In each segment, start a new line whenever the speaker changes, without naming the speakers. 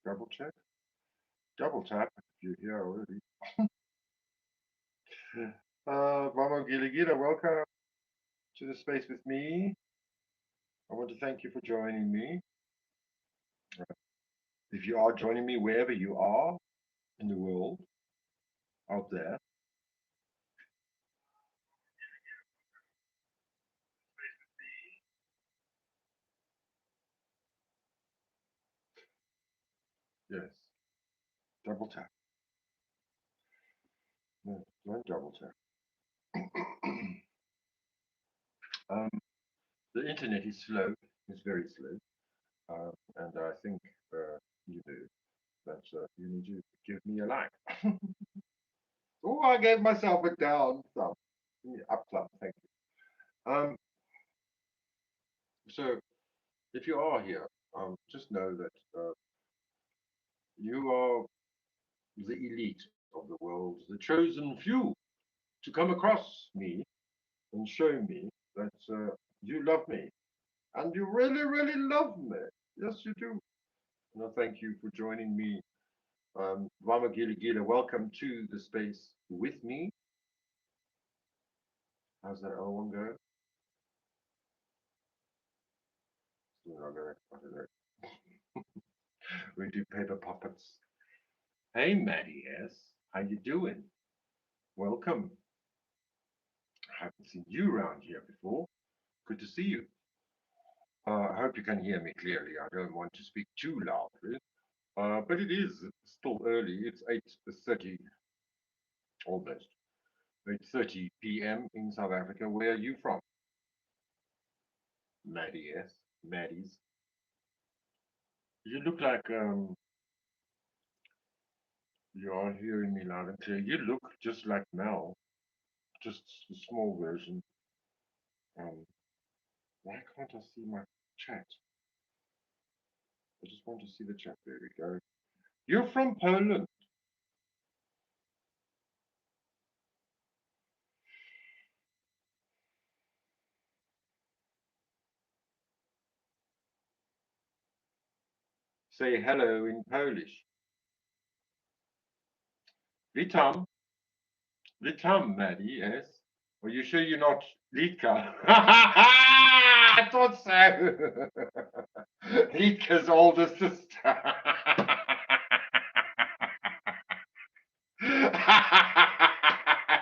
Double check. Double tap if you're here already. Vamo Gila Gila, welcome to the space with me. I want to thank you for joining me. If you are joining me wherever you are in the world out there, yes, double tap. No, don't double tap. um, the internet is slow. It's very slow, and I think you know that you need to give me a like. Oh, I gave myself a down thumb. Yeah, up thumb. Thank you. So if you are here, just know that you are the elite of the world, the chosen few to come across me and show me that you love me and you really, really love me. Yes, you do. And I thank you for joining me. Rama Gila Gila, welcome to the space with me. How's that other one go? Still not going. I don't know. We do paper puppets. Hey, Maddie S. How you doing? Welcome. I haven't seen you around here before. Good to see you. I hope you can hear me clearly. I don't want to speak too loudly, but it is still early. It's 8:30, almost 8:30 p.m. in South Africa. Where are you from? Maddie S. Maddie's. You look like you are hearing me loud and clear. You look just like Mel, just a small version. Um, why can't I see my chat? I just want to see the chat. There we go. You're from Poland. Say hello in Polish. Witam. Witam, Maddie, yes. Are you sure you're not Litka? I thought so. Litka's older sister.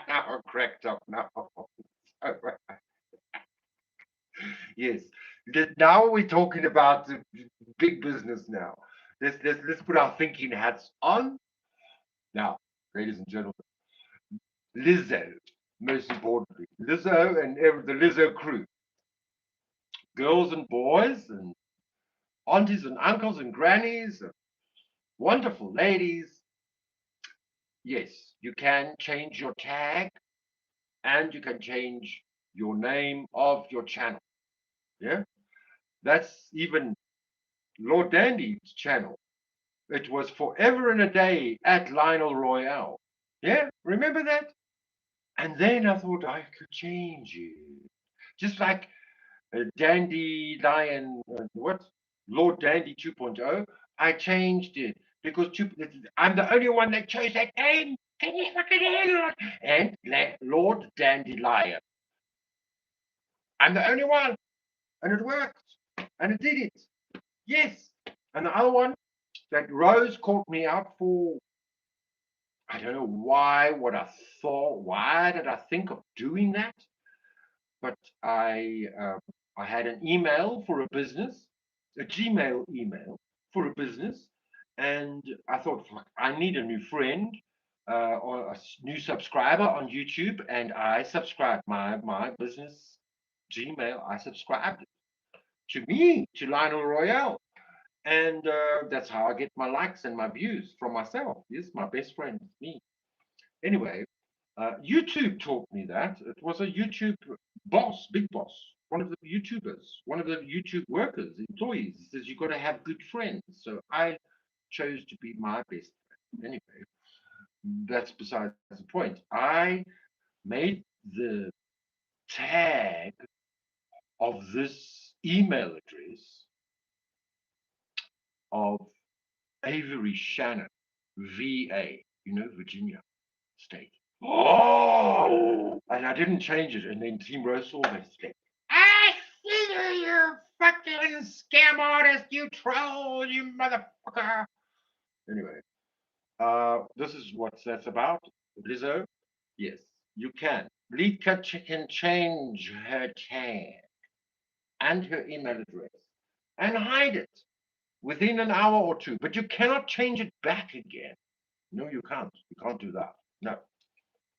I'm cracked up now. Yes. Now we're talking about the big business now. Let's put our thinking hats on. Now, ladies and gentlemen, Lizzo, most importantly, Lizzo and the Lizzo crew, girls and boys, and aunties and uncles and grannies, and wonderful ladies. Yes, you can change your tag and you can change your name of your channel. Yeah, that's even Lord Dandy's channel. It was forever and a day at Lionel Royale. Yeah, remember that? And then I thought I could change it. Just like Dandy Lion, what? Lord Dandy 2.0. I changed it because I'm the only one that chose that name. Can you fucking handle it? And Lord Dandelion. I'm the only one. And it worked. And it did it. Yes. And the other one that Rose caught me out for, I don't know why, what I thought, why did I think of doing that? But I had an email for a business, a Gmail email for a business, and I thought, fuck, I need a new friend or a new subscriber on YouTube, and I subscribed my business Gmail. I subscribed to me to Lionel Royale, and that's how I get my likes and my views from myself. Yes, my best friend, me. Anyway, YouTube taught me that. It was a YouTube boss, big boss, one of the YouTubers, one of the YouTube workers, employees. He says you've got to have good friends. So I chose to be my best friend. Anyway, that's besides the point. I made the tag of this email address of Avery Shannon, VA, Virginia State. Oh, and I didn't change it. And then Team Rose saw this thing. I see you, you fucking scam artist, you troll, you motherfucker. Anyway, this is what that's about. Lizzo, yes, you can. Lika can change her tag and her email address and hide it within an hour or two, but you cannot change it back again. No, you can't. You can't do that. No.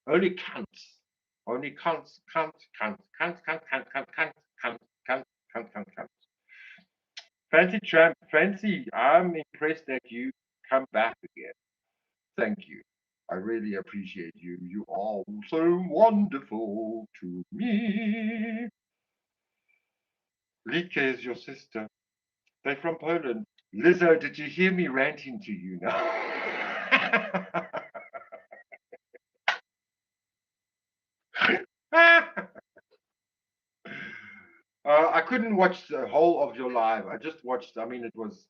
Only cunts. Only cunts, cunts, cunts, cunts, cunts, cunts, cunts, cunts, cunts, cunts, cunts, cunts, cunts. Fancy Tramp, Fancy, I'm impressed that you come back again. Thank you. I really appreciate you. You are so wonderful to me. Lika is your sister. They're from Poland. Lizzo, did you hear me ranting to you now? I couldn't watch the whole of your live. I just watched, I mean, it was,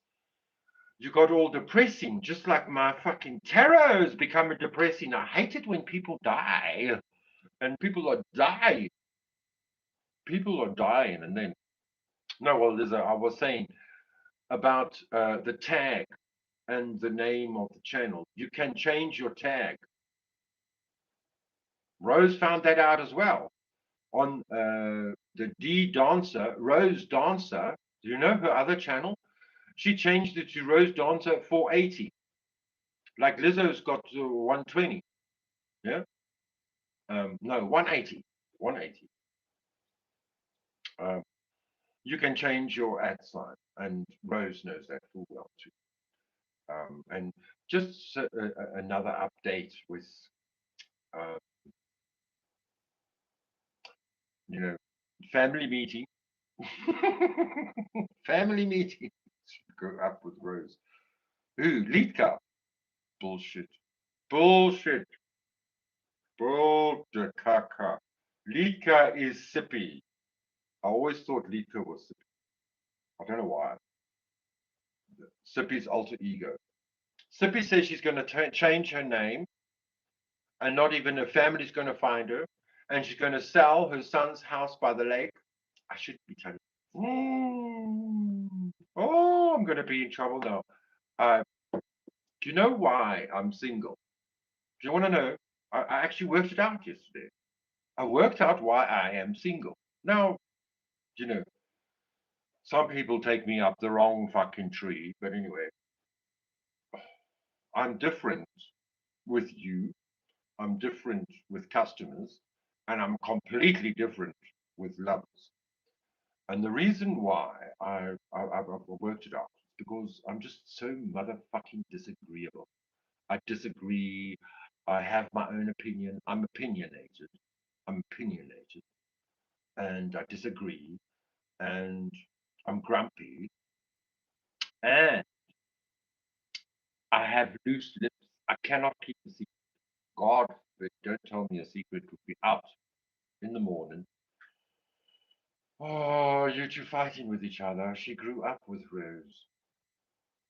you got all depressing, just like my fucking tarot's becoming depressing. I hate it when people die and people are dying. People are dying. And then, no, well, I was saying about the tag and the name of the channel. You can change your tag. Rose found that out as well on the D Dancer, Rose Dancer. Do you know her other channel? She changed it to Rose Dancer 480. Like Lizzo's got 120. Yeah. No, 180. 180. Um, you can change your ad sign, and Rose knows that full well too. And just another update with, uh, you know, family meeting. Family meeting. Go up with Rose. Ooh, Litka. Bullshit. Bullshit. Bull de caca. Litka is sippy. I always thought Litka was sippy. I don't know why. Sippy's alter ego. Sippy says she's going to change her name and not even her family's going to find her. And she's going to sell her son's house by the lake. I shouldn't be telling you. Oh, I'm going to be in trouble now. Do you know why I'm single? Do you want to know? I actually worked it out yesterday. I worked out why I am single. Now, you know, some people take me up the wrong fucking tree, but anyway, I'm different with you. I'm different with customers, and I'm completely different with lovers. And the reason why I've worked it out is because I'm just so motherfucking disagreeable. I disagree. I have my own opinion. I'm opinionated. I'm opinionated, and I disagree, and I'm grumpy, and I have loose lips. I cannot keep a secret. God forbid, don't tell me a secret would be out in the morning. Oh, you two fighting with each other. She grew up with Rose.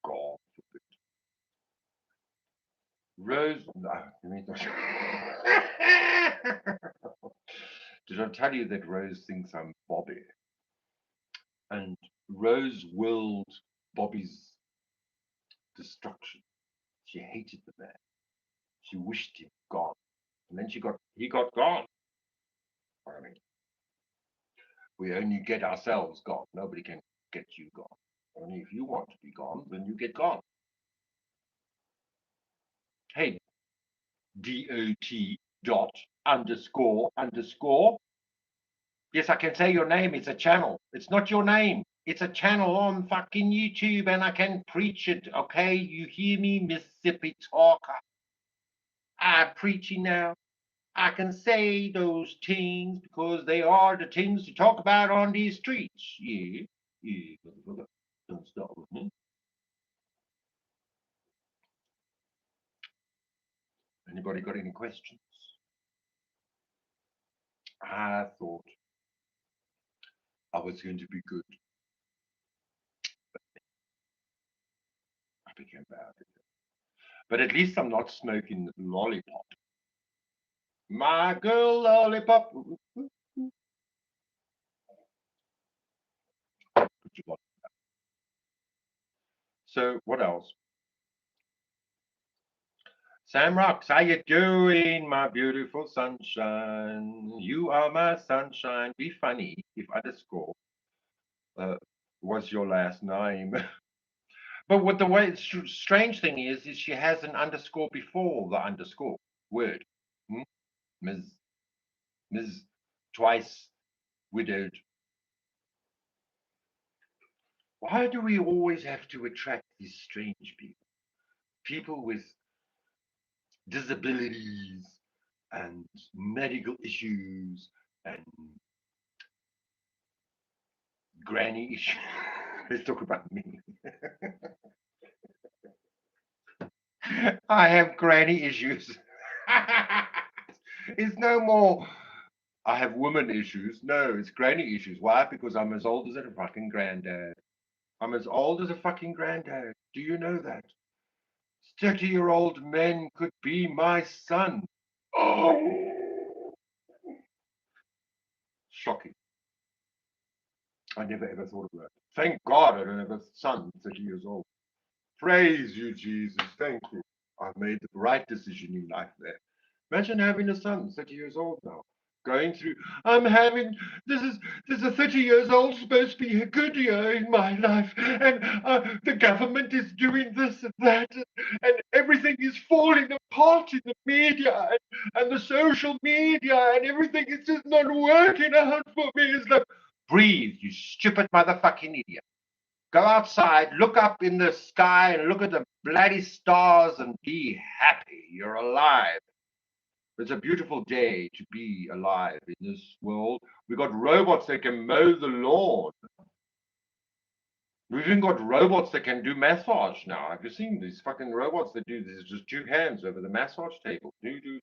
God forbid. Rose, no, let me not. Did I tell you that Rose thinks I'm Bobby? And Rose willed Bobby's destruction. She hated the man. She wished him gone. And then he got gone. I mean, we only get ourselves gone. Nobody can get you gone. Only if you want to be gone, then you get gone. Hey, DOT___. Yes, I can say your name. It's a channel. It's not your name. It's a channel on fucking YouTube and I can preach it. Okay, you hear me, Mississippi talker? I'm preaching now. I can say those things because they are the things to talk about on these streets. Yeah, yeah, don't start with me. Anybody got any questions? I thought I was going to be good. became bad. But at least I'm not smoking lollipop. My girl lollipop. So what else? Sam Rocks, how you doing, my beautiful sunshine? You are my sunshine. Be funny if underscore uh, was your last name. But what the way strange thing is she has an underscore before the underscore word. Hmm? Ms. Ms. Twice widowed. Why do we always have to attract these strange people? People with disabilities and medical issues and granny issues. Let's talk about me. I have granny issues. It's no more. I have woman issues. No, it's granny issues. Why? Because I'm as old as a fucking granddad. I'm as old as a fucking granddad. Do you know that? 30-year-old men could be my son. Oh, shocking. I never ever thought of that. Thank God I don't have a son 30 years old. Praise you, Jesus. Thank you. I've made the right decision in life there. Imagine having a son 30 years old now. Going through, I'm having, this is a 30 years old supposed to be a good year in my life. And the government is doing this and that. And everything is falling apart in the media and the social media. And everything is just not working out for me. It's like, breathe, you stupid motherfucking idiot. Go outside, look up in the sky and look at the bloody stars and be happy. You're alive. It's a beautiful day to be alive in this world. We've got robots that can mow the lawn. We've even got robots that can do massage now. Have you seen these fucking robots that do this? Just two hands over the massage table. There's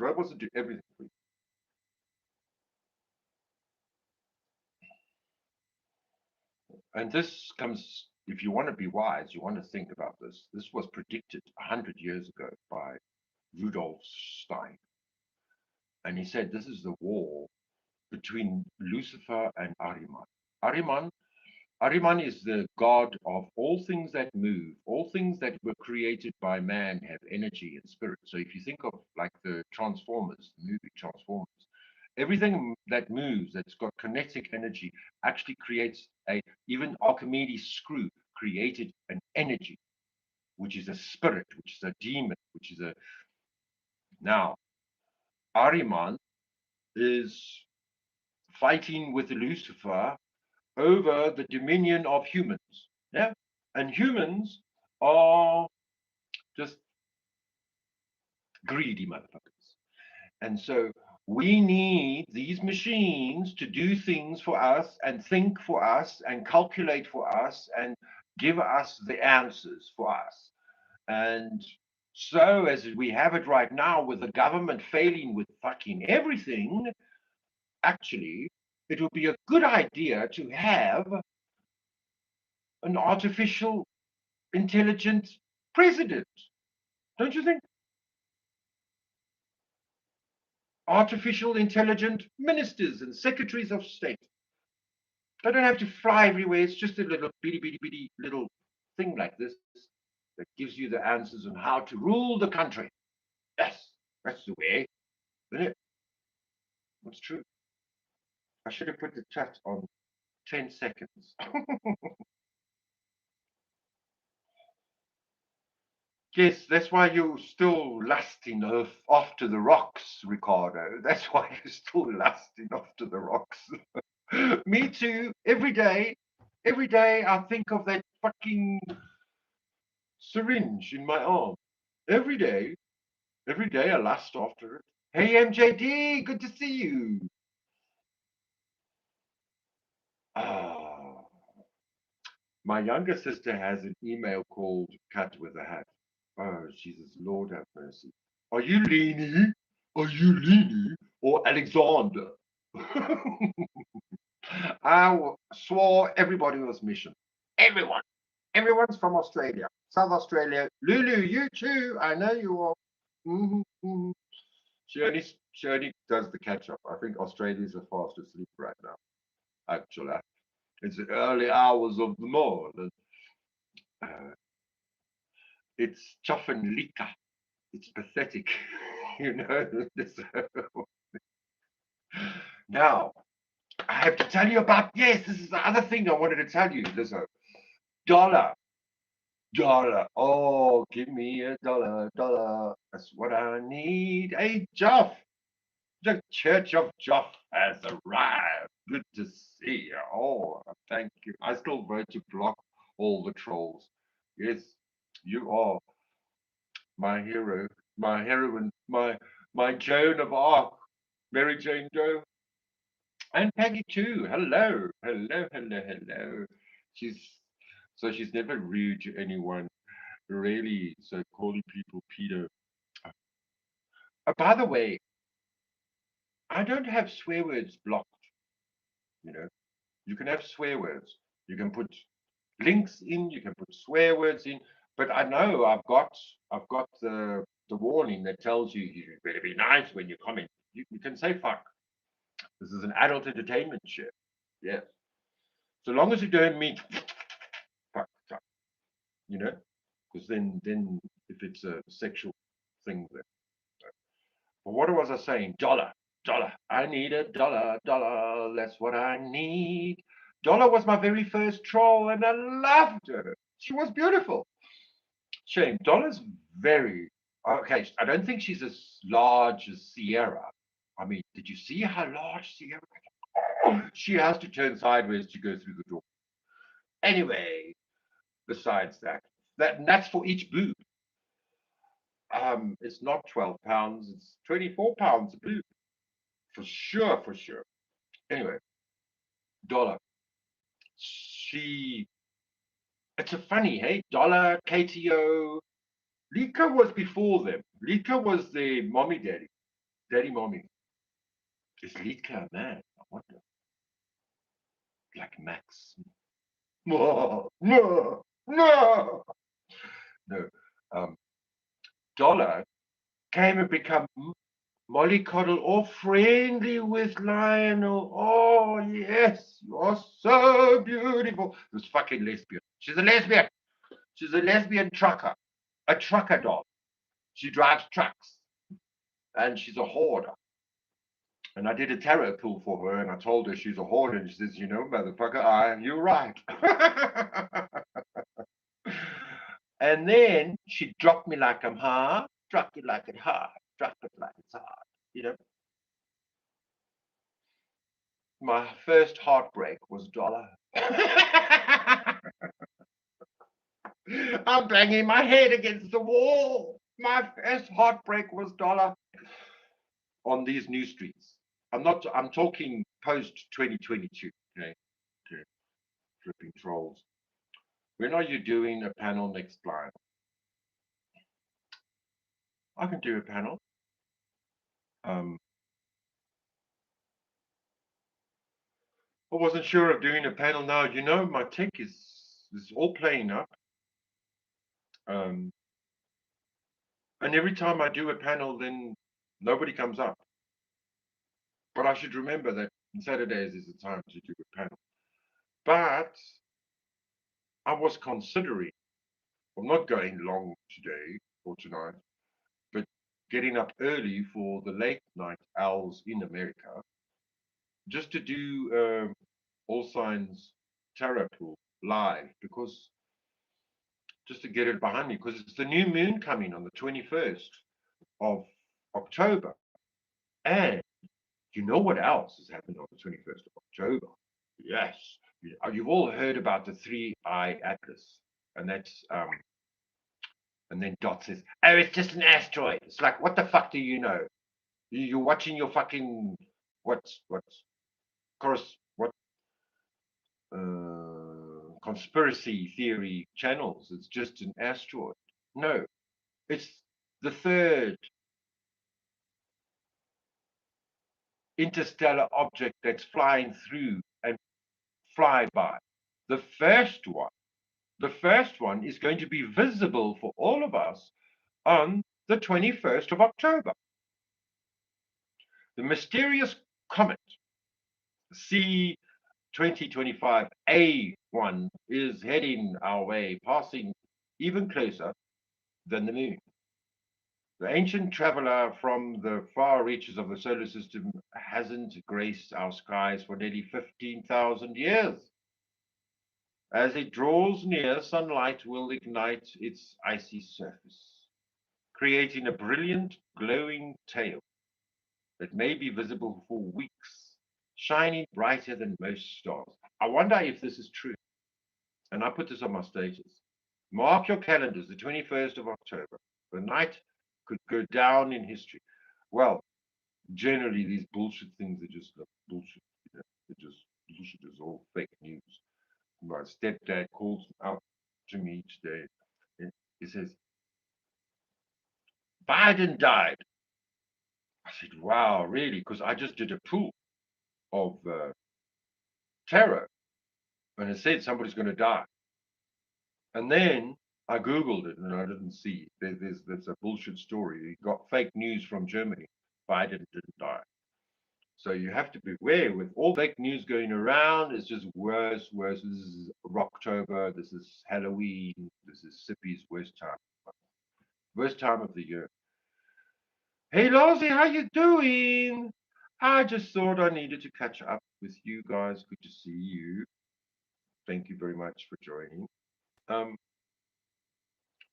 robots that do everything for you. And this comes, if you want to be wise, you want to think about this. This was predicted 100 years ago by Rudolf Stein. And he said this is the war between Lucifer and Ahriman. Ahriman, Ahriman is the god of all things that move. All things that were created by man have energy and spirit. So if you think of like the Transformers, the movie Transformers, everything that moves, that's got kinetic energy, actually creates even Archimedes' screw created an energy, which is a spirit, which is a demon, which is a. Now, Ahriman is fighting with Lucifer over the dominion of humans. Yeah. And humans are just greedy motherfuckers. And so we need these machines to do things for us and think for us and calculate for us and give us the answers for us. And so, as we have it right now, with the government failing with fucking everything, actually, it would be a good idea to have an artificial intelligent president, don't you think? Artificial intelligent ministers and secretaries of state. They don't have to fly everywhere. It's just a little bitty little thing like this that gives you the answers on how to rule the country. Yes, that's the way, isn't it? That's true. I should have put the chat on 10 seconds. Yes, that's why you're still lusting after the rocks, Ricardo. That's why you're still lusting after the rocks. Me too. Every day I think of that fucking syringe in my arm. Every day, every day I lust after it. Hey MJD, good to see you. Ah, my younger sister has an email called Cut with a Hat. Oh, Jesus, Lord have mercy. Are you Leni? Are you Leni or Alexander? I swore everybody was mission. Everyone. Everyone's from Australia, South Australia. Lulu, you too. I know you are. Mhm, mhm. She only does the catch up. I think Australia's are fast asleep right now. Actually, it's the early hours of the morning. Uh, it's chuff and lika. It's pathetic, you know. Now, I have to tell you about. Yes, this is the other thing I wanted to tell you. Listen, dollar, dollar. Oh, give me a dollar, dollar. That's what I need. Hey, Jeff. The Church of Joff has arrived. Good to see you. Oh, thank you. I still vote to block all the trolls. Yes, you are my hero, my heroine, my Joan of Arc, Mary Jane Doe, and Peggy too. Hello, hello, hello, hello. She's she's never rude to anyone, really. So calling people pedo. By the way, I don't have swear words blocked. You know, you can have swear words. You can put links in. You can put swear words in. But I know I've got the warning that tells you you better be nice when you comment. You can say fuck. This is an adult entertainment show. Yes. So long as you don't mean fuck, fuck, you know, because then if it's a sexual thing, then. But what was I saying? Dollar, dollar. I need a dollar, dollar. That's what I need. Dollar was my very first troll, and I loved her. She was beautiful. Shame. Dollar's very okay. I don't think she's as large as Sierra. I mean, did you see how large Sierra? She has to turn sideways to go through the door. Anyway, besides that, that's for each boob. It's not 12 pounds. It's 24 pounds a boob for sure, for sure. Anyway, Dollar. She. It's a funny, hey, Dollar, KTO. Lika was before them. Lika was the mommy daddy, daddy mommy. Is Lika a man? I wonder. Like Max. No, no, no. No. Um, Dollar came and become mollycoddle all friendly with Lionel. Oh, yes, you are so beautiful. This fucking lesbian. She's a lesbian. She's a lesbian trucker, a trucker dog. She drives trucks and she's a hoarder. And I did a tarot pull for her and I told her she's a hoarder. And she says, you know, motherfucker, you're right. And then she dropped me like I'm hard, drop it like it's hard, drop it like it's hard. You know, my first heartbreak was Dollar. I'm banging my head against the wall. My first heartbreak was Dollar on these new streets. I'm talking post 2022. Okay, okay, flipping trolls. When are you doing a panel next line? I can do a panel. Um, I wasn't sure of doing a panel now. You know, my tech is all playing up. Um, and every time I do a panel, then nobody comes up. But I should remember that Saturdays is the time to do a panel. But I was considering, I'm not going long today or tonight, but getting up early for the late night owls in America, just to do All Signs Tarot Pool live, because just to get it behind me, because it's the new moon coming on the 21st of October. And you know what else has happened on the 21st of October? Yes. You've all heard about the three-eye atlas. And that's and then Dot says, "Oh, it's just an asteroid." It's like, what the fuck do you know? You're watching your fucking what's course what conspiracy theory channels. It's just an asteroid. No, it's the third interstellar object that's flying through and fly by. The first one The first one is going to be visible for all of us on the 21st of October. The mysterious comet C2025A1 is heading our way, passing even closer than the moon. The ancient traveler from the far reaches of the solar system hasn't graced our skies for nearly 15,000 years. As it draws near, sunlight will ignite its icy surface, creating a brilliant, glowing tail that may be visible for weeks, shining brighter than most stars. I wonder if this is true. And I put this on my status. Mark your calendars, the 21st of October. The night could go down in history. Well, generally, these bullshit things are just bullshit. You know, they're just bullshit. It's all fake news. My stepdad calls out to me today. And he says, Biden died. I said, wow, really? Because I just did a pool of tarot and it said somebody's going to die. And then I Googled it and I didn't see. There's a bullshit story. He got fake news from Germany. Biden didn't die. So you have to beware with all fake news going around. It's just worse, worse. This is Rocktober. This is Halloween. This is Sippy's worst time of the year. Hey, Lozzie, how you doing? I just thought I needed to catch up with you guys. Good to see you. Thank you very much for joining. Um,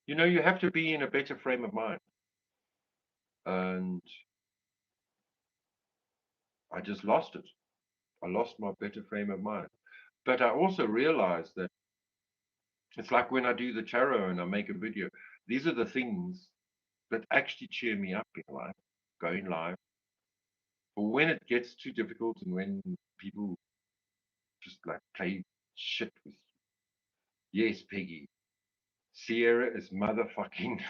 you have to be in a better frame of mind. And I just lost it. I lost my better frame of mind. But I also realized that it's like when I do the tarot and I make a video, these are the things that actually cheer me up in life, going live. But when it gets too difficult and when people just like play shit with you. Yes, Peggy. Sierra is motherfucking.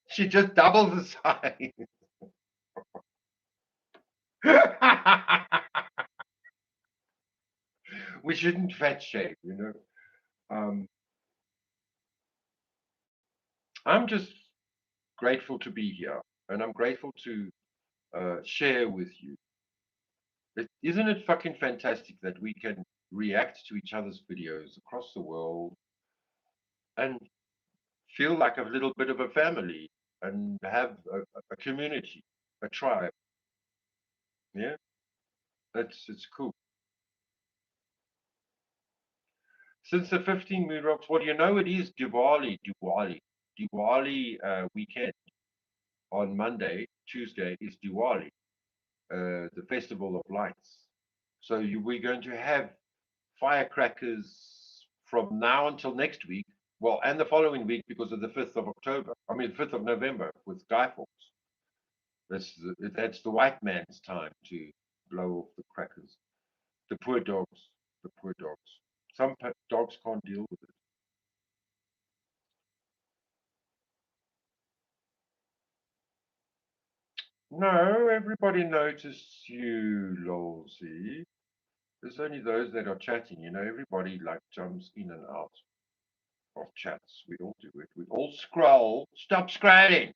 She just doubles the size. We shouldn't fat shame. I'm just grateful to be here, and I'm grateful to share with you. Isn't it fucking fantastic that we can react to each other's videos across the world and feel like a little bit of a family and have a community, a tribe? Yeah, it's cool. Since the 15 moon rocks, well, it is Diwali weekend on Monday, Tuesday is Diwali, the festival of lights. So we're going to have firecrackers from now until next week. Well, and the following week because of the 5th of October. I mean, 5th of November with Guy Fawkes. That's the white man's time to blow off the crackers. The poor dogs. The poor dogs. Some dogs can't deal with it. No, everybody noticed you, Lolsey. There's only those that are chatting. Everybody like jumps in and out of chats. We all do it. We all scroll. Stop scrolling.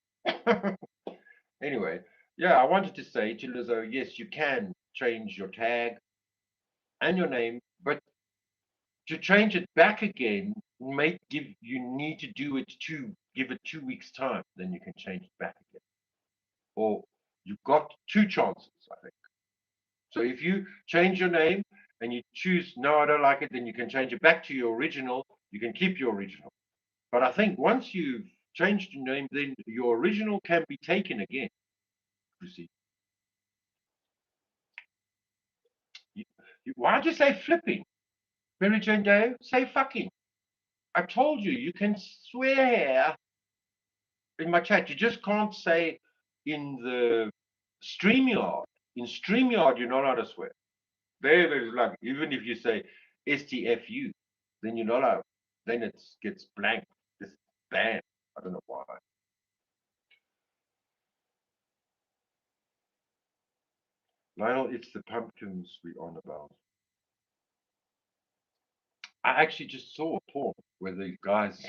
Anyway, yeah, I wanted to say to Lizzo, yes, you can change your tag and your name, but to change it back again, you need to do it give it 2 weeks time, then you can change it back again. Or you've got two chances, I think. So if you change your name and you choose no, I don't like it, then you can change it back to your original. You can keep your original. But I think once you've changed your name, then your original can be taken again. You see, why'd you say flipping? Mary Jane Doe, say fucking. I told you, you can swear in my chat. You just can't say in the StreamYard. In StreamYard, you're not allowed to swear. There's like, even if you say STFU, then you're not allowed. Then it gets blank. It's banned. I don't know why. Lionel, it's the pumpkins we on about. I actually just saw a porn where the guys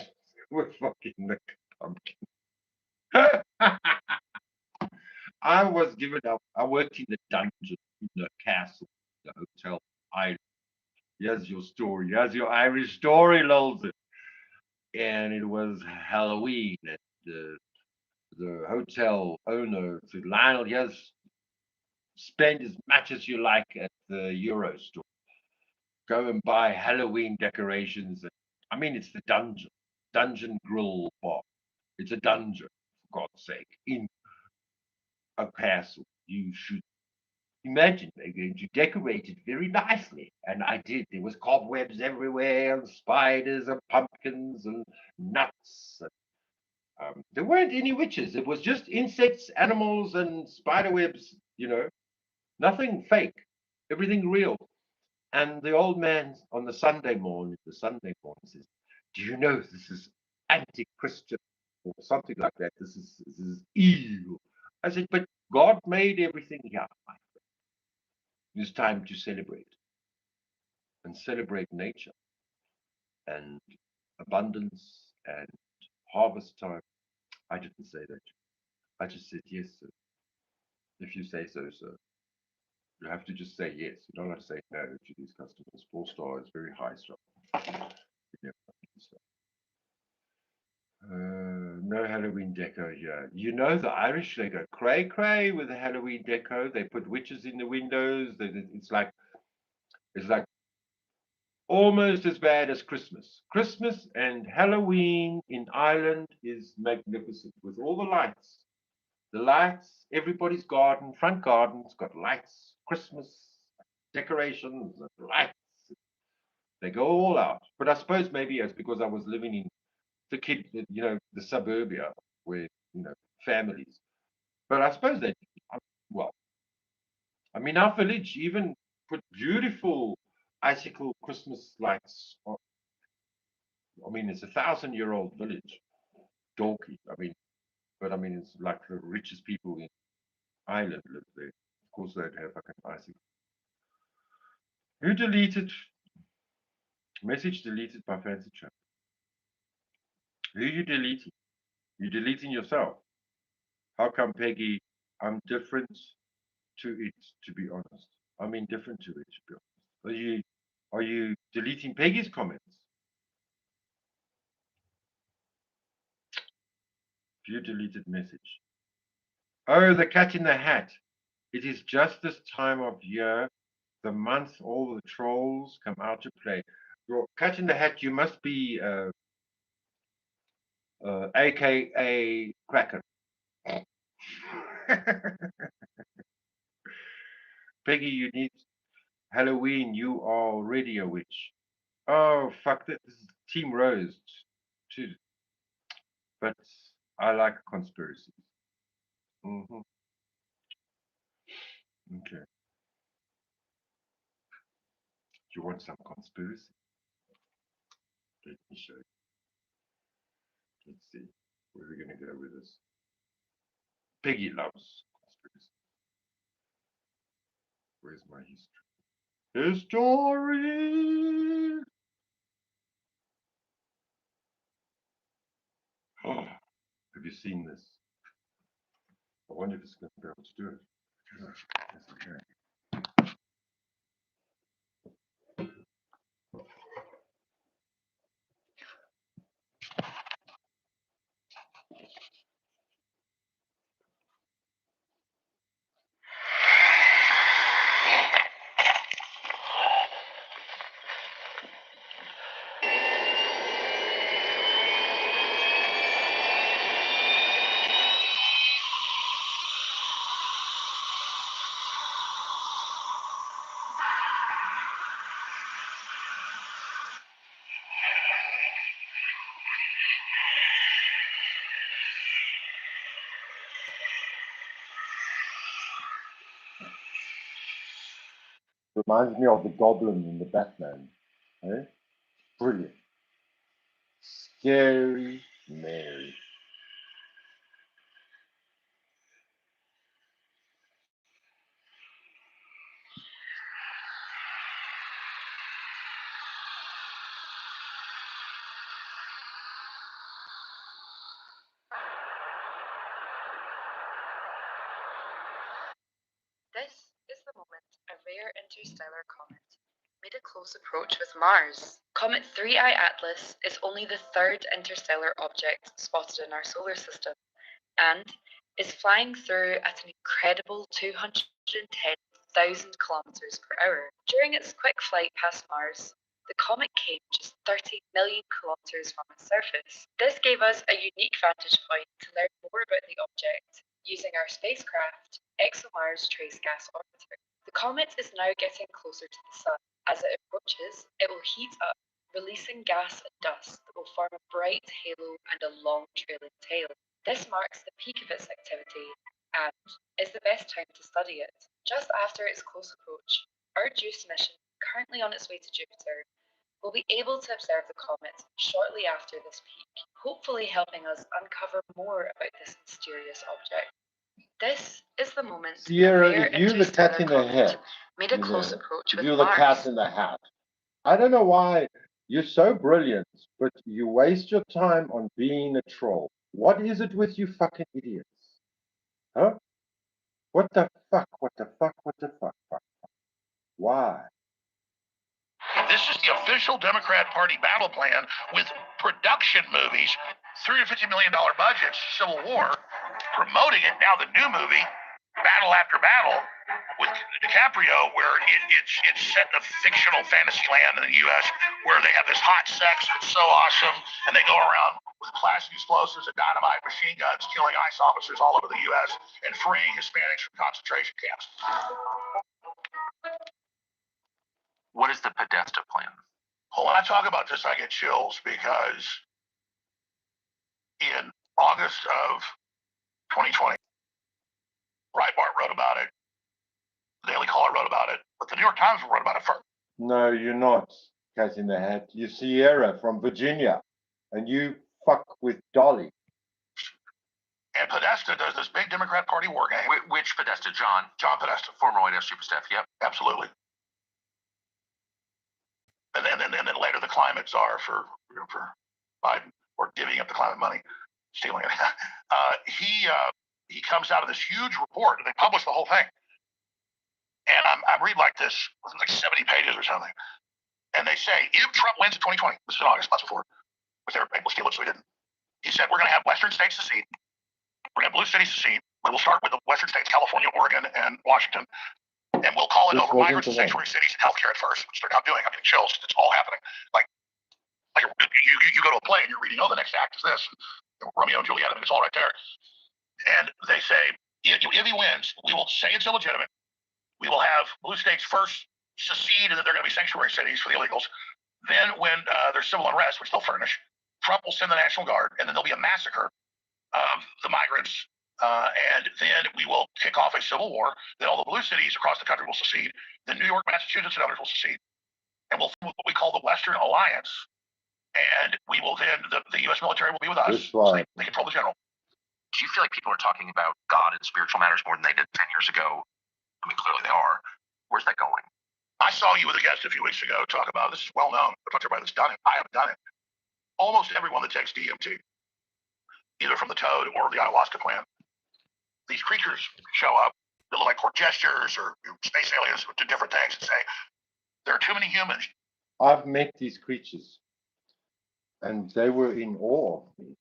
were fucking the pumpkin. I was given up. I worked in the dungeon, in the castle, the hotel. I Here's your story. Here's your Irish story, Lolz. And it was Halloween, and the hotel owner said, Lionel, here's spend as much as you like at the Euro store. Go and buy Halloween decorations. I mean, it's the dungeon grill bar. It's a dungeon, for God's sake, in a castle. You should imagine they're going to decorate it very nicely. And I did. There was cobwebs everywhere, and spiders, and pumpkins, and nuts. There weren't any witches. It was just insects, animals, and spider webs. Nothing fake. Everything real. And the old man on the Sunday morning says, "Do you know this is anti-Christian or something like that? This is evil." I said, "But God made everything here. It's time to celebrate and celebrate nature and abundance and harvest time." I didn't say that. I just said, "Yes, sir. If you say so, sir." You have to just say yes. You don't have to say no to these customers. 4 star is very high stuff. No Halloween deco here. The Irish, they go cray cray with the Halloween deco. They put witches in the windows. It's like almost as bad as Christmas. Christmas and Halloween in Ireland is magnificent with all the lights. The lights, everybody's front garden's got lights, Christmas decorations and lights. They go all out. But I suppose maybe it's because I was living in the suburbia where, families. But I suppose that, well, I mean, our village even put beautiful icicle Christmas lights. I mean, it's 1,000-year-old village, Dorky. But it's like the richest people in Ireland live there. Of course, they'd have like an icicle. Who deleted? Message deleted by Fancy Chat. Who you deleting? You deleting yourself. How come, Peggy? I'm different to it, to be honest. I'm indifferent to it, to be honest. Are you deleting Peggy's comments? View deleted message. Oh, the cat in the hat. It is just this time of year, the month all the trolls come out to play. Your cat in the hat, you must be AKA Cracker. Peggy, you need Halloween. You are already a witch. Oh, fuck that. This is Team Rose, too. But I like conspiracies. Hmm. Okay. Do you want some conspiracy? Let me show you. Let's see where we're going to go with this. Peggy loves conspiracy. Where's my history? History! Oh, have you seen this? I wonder if it's going to be able to do it. Yes, okay. Reminds me of the Goblin in the Batman. Eh? Brilliant. Scary Mary.
interstellar comet made a close approach with Mars. Comet 3I Atlas is only the third interstellar object spotted in our solar system and is flying through at an incredible 210,000 kilometers per hour. During its quick flight past Mars, the comet came just 30 million kilometers from its surface. This gave us a unique vantage point to learn more about the object using our spacecraft, ExoMars Trace Gas Orbiter. The comet is now getting closer to the Sun. As it approaches, it will heat up, releasing gas and dust that will form a bright halo and a long trailing tail. This marks the peak of its activity and is the best time to study it. Just after its close approach, our JUICE mission, currently on its way to Jupiter, will be able to observe the comet shortly after this peak, hopefully helping us uncover more about this mysterious object. This is the moment
Sierra,
a rare
if you're the cat
interstellar
in the
comet
hat,
made a close approach
if
with
you're the cat
Mars.
in the hat, I don't know why you're so brilliant, but you waste your time on being a troll. What is it with you fucking idiots? Huh? What the fuck? What the fuck? What the fuck? Why?
This is the official Democrat Party battle plan with production movies, $350 million budgets, Civil War, promoting it now, the new movie, Battle After Battle, with DiCaprio, where it's set in a fictional fantasy land in the U.S. where they have this hot sex that's so awesome, and they go around with plastic explosives and dynamite machine guns, killing ICE officers all over the U.S. and freeing Hispanics from concentration camps.
What is the Podesta plan?
Well, when I talk about this, I get chills because in August of 2020, Breitbart wrote about it, the Daily Caller wrote about it, but the New York Times wrote about it first.
No, you're not, cat in the hat. You're Sierra from Virginia, and you fuck with Dolly.
And Podesta does this big Democrat Party war game.
Which Podesta? John
Podesta.
Former White House chief of staff, yep.
Absolutely. And then later the climate czar for Biden, or divvying up the climate money, stealing it. He comes out of this huge report, and they publish the whole thing. And I'm reading like this, like 70 pages or something. And they say, if Trump wins in 2020, this is in August, months before, but they were able to steal it, so he didn't. He said, we're going to have Western states secede. We're going to have blue cities secede. We'll start with the Western states, California, Oregon, and Washington. And we'll call it over migrants and sanctuary cities and healthcare at first, which they're now doing. I'm getting chills. It's all happening. Like you go to a play and you're reading, oh, the next act is this. Romeo and Juliet, and it's all right there. And they say, if he wins, we will say it's illegitimate. We will have blue states first secede, and that they're going to be sanctuary cities for the illegals. Then when there's civil unrest, which they'll furnish, Trump will send the National Guard, and then there'll be a massacre of the migrants. And then we will kick off a civil war. Then all the blue cities across the country will secede. Then New York, Massachusetts, and others will secede. And we'll form what we call the Western Alliance. And we will then, the U.S. military will be with us.
That's right.
So they control the general.
Do you feel like people are talking about God and spiritual matters more than they did 10 years ago? I mean, clearly they are. Where's that going?
I saw you with a guest a few weeks ago talk about, this is well known, I talked to everybody that's done it. I haven't done it. Almost everyone that takes DMT, either from the toad or the ayahuasca plant, these creatures show up that look like court gestures or space aliens who do different things and say, there are too many humans.
I've met these creatures, and they were in awe of me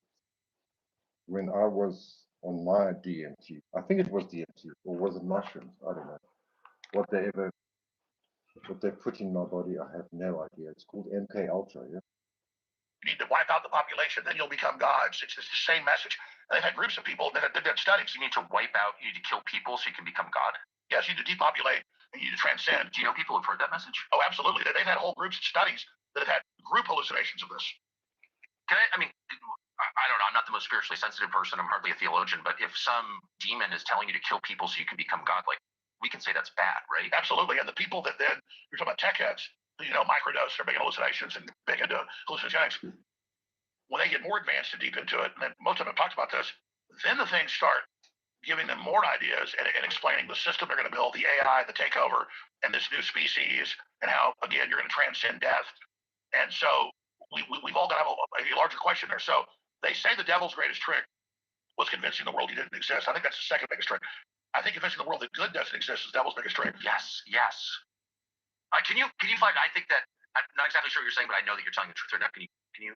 when I was on my DMT. I think it was DMT, or was it mushrooms? I don't know. What they put in my body, I have no idea. It's called MK Ultra, yeah?
You need to wipe out the population, then you'll become gods. It's the same message. And they've had groups of people that did studies.
You need to wipe out, you need to kill people so you can become God?
Yes, you need to depopulate, and you need to transcend.
Do you know people who've heard that message?
Oh, absolutely. They've had whole groups of studies that have had group hallucinations of this.
I mean, I don't know. I'm not the most spiritually sensitive person. I'm hardly a theologian. But if some demon is telling you to kill people so you can become God, like, we can say that's bad, right?
Absolutely. And the people that then, you're talking about tech heads, microdose, they're big in hallucinations and big into hallucinogenics. When they get more advanced and deep into it, and most of them have talked about this, then the things start giving them more ideas and explaining the system they're going to build, the AI, the takeover, and this new species, and how, again, you're going to transcend death. And so we've all got to have a larger question there. So they say the devil's greatest trick was convincing the world he didn't exist. I think that's the second biggest trick. I think convincing the world that good doesn't exist is the devil's biggest trick.
Yes. Can you find? I think that I'm not exactly sure what you're saying, but I know that you're telling the truth right now. Can you?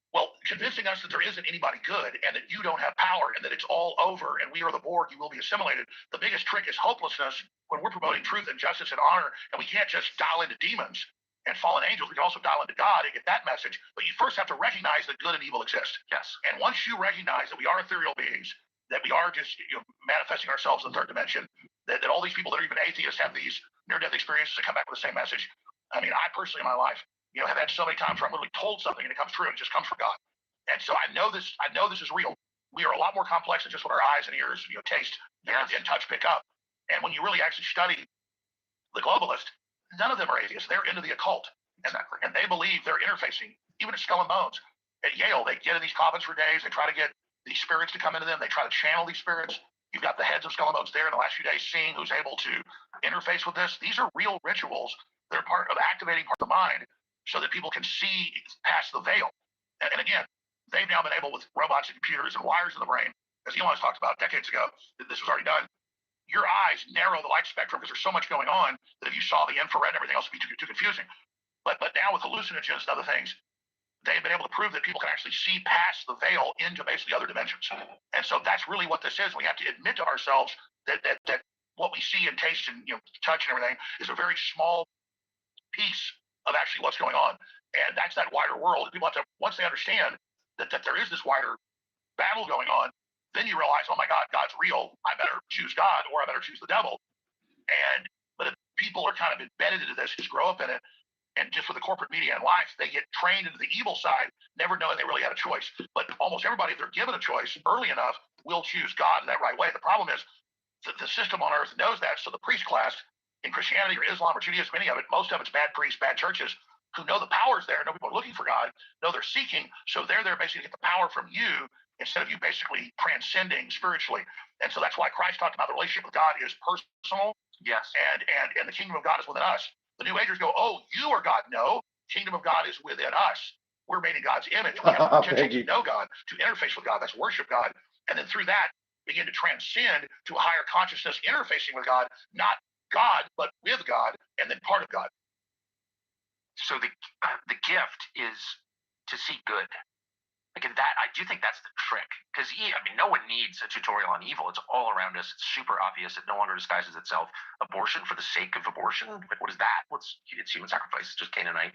Well, convincing us that there isn't anybody good and that you don't have power and that it's all over and we are the Borg, you will be assimilated. The biggest trick is hopelessness when we're promoting truth and justice and honor, and we can't just dial into demons and fallen angels. We can also dial into God and get that message. But you first have to recognize that good and evil exist.
Yes.
And once you recognize that we are ethereal beings, that we are just manifesting ourselves in the third dimension, that all these people that are even atheists have these near-death experiences that come back with the same message. I mean, I personally in my life, have had so many times where I'm literally told something and it comes true and it just comes from God. And so I know this is real. We are a lot more complex than just what our eyes and ears, taste and touch pick up. And when you really actually study the globalist, none of them are atheists. They're into the occult.
Exactly.
And they believe they're interfacing, even at Skull and Bones. At Yale, they get in these coffins for days. They try to get these spirits to come into them. They try to channel these spirits. You've got the heads of Skull and Bones there in the last few days seeing who's able to interface with this. These are real rituals. They're part of activating part of the mind so that people can see past the veil. And again, they've now been able with robots and computers and wires in the brain, as Elon talked about decades ago, that this was already done. Your eyes narrow the light spectrum because there's so much going on that if you saw the infrared and everything else, it would be too confusing. But now with hallucinogens and other things, they've been able to prove that people can actually see past the veil into basically other dimensions. And so that's really what this is. We have to admit to ourselves that what we see and taste and touch and everything is a very small piece of actually what's going on. And that's that wider world. People have to, once they understand that there is this wider battle going on, then you realize, oh my God, God's real. I better choose God or I better choose the devil. But if people are kind of embedded into this, just grow up in it, and just with the corporate media and life, they get trained into the evil side, never knowing they really had a choice. But almost everybody, if they're given a choice early enough, will choose God in that right way. The problem is that the system on earth knows that. So the priest class in Christianity or Islam or Judaism, any of it, most of it's bad priests, bad churches who know the power's there, know people are looking for God, know they're seeking. So they're there basically to get the power from you instead of you basically transcending spiritually. And so that's why Christ talked about the relationship with God is personal.
Yes.
And the kingdom of God is within us. The New Agers go, oh, you are God. No, kingdom of God is within us. We're made in God's image. We have the potential to know God, to interface with God. That's worship God. And then through that, begin to transcend to a higher consciousness, interfacing with God, not God, but with God, and then part of God.
So the gift is to see good. Like in that, I do think that's the trick. Because no one needs a tutorial on evil. It's all around us. It's super obvious. It no longer disguises itself. Abortion for the sake of abortion. Like, what is that? It's human sacrifice. It's just Canaanite.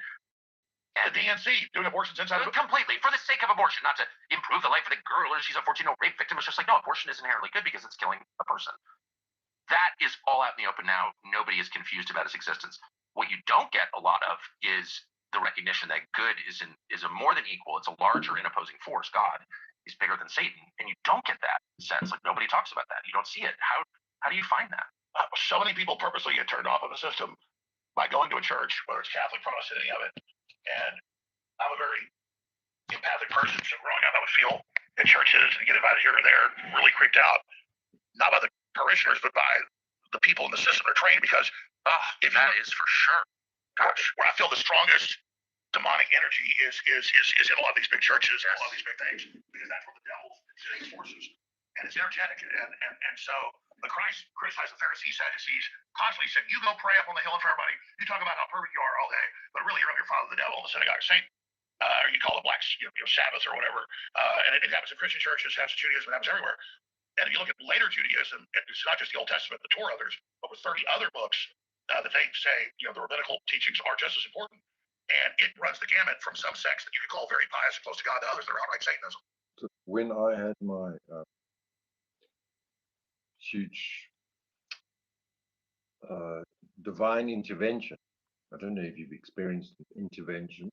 And the DNC doing abortions inside of it.
Completely for the sake of abortion, not to improve the life of the girl or she's a 14-year-old rape victim. It's just like, no, abortion is inherently good because it's killing a person. That is all out in the open now. Nobody is confused about its existence. What you don't get a lot of is the recognition that good is a more than equal. It's a larger and opposing force. God is bigger than Satan, and you don't get that sense. Like nobody talks about that. You don't see it. How do you find that?
So many people purposely get turned off of the system by going to a church, whether it's Catholic, Protestant, any of it. And I'm a very empathic person, so growing up, I would feel in churches and get invited here or there, really creeped out, not by the parishioners, but by the people in the system that are trained. Because
that is for sure.
Gosh, where I feel the strongest demonic energy is in a lot of these big churches and a lot of these big things, because that's where the devil is forces, and it's energetic. And so, but Christ criticized the Pharisees, Sadducees, constantly said, "You go pray up on the hill in front of everybody. You talk about how perfect you are all day, but really you're of your father the devil in the synagogue of Satan." Or you call it black Sabbath or whatever. And it happens in Christian churches, it happens in Judaism, it happens everywhere. And if you look at later Judaism, it's not just the Old Testament, the Torah, but with 30 other books that they say, the rabbinical teachings are just as important. And it runs the gamut from some sects that you could call very pious and close to God to others that are outright Satanism.
When I had my huge divine intervention, I don't know if you've experienced an intervention.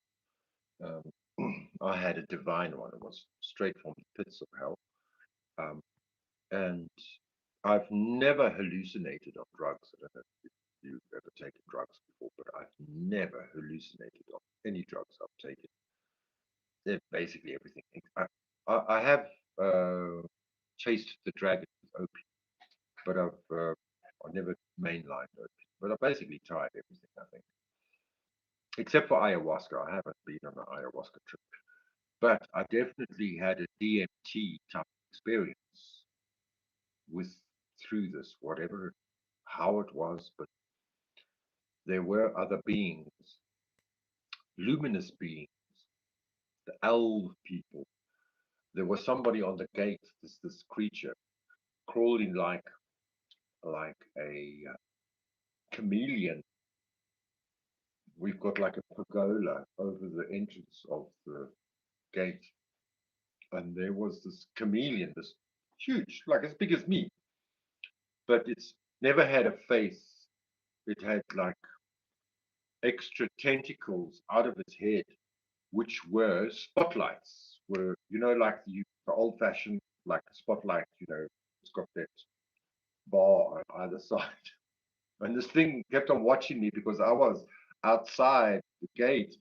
I had a divine one. It was straight from the pits of hell. And I've never hallucinated on drugs. I don't know if you've ever taken drugs before, but I've never hallucinated on any drugs I've taken. They're basically everything. I have chased the dragon with opium, but I've never mainlined opium. But I've basically tried everything, I think. Except for ayahuasca. I haven't been on an ayahuasca trip. But I definitely had a DMT type experience through this, how it was. But there were other beings, luminous beings, the elf people. There was somebody on the gate, this creature, crawling like a chameleon. We've got like a pergola over the entrance of the gate, and there was this chameleon, this huge, like as big as me, but it's never had a face. It had like extra tentacles out of its head, which were spotlights. Were like the old-fashioned like spotlight. It's got that bar on either side. And this thing kept on watching me because I was outside the gate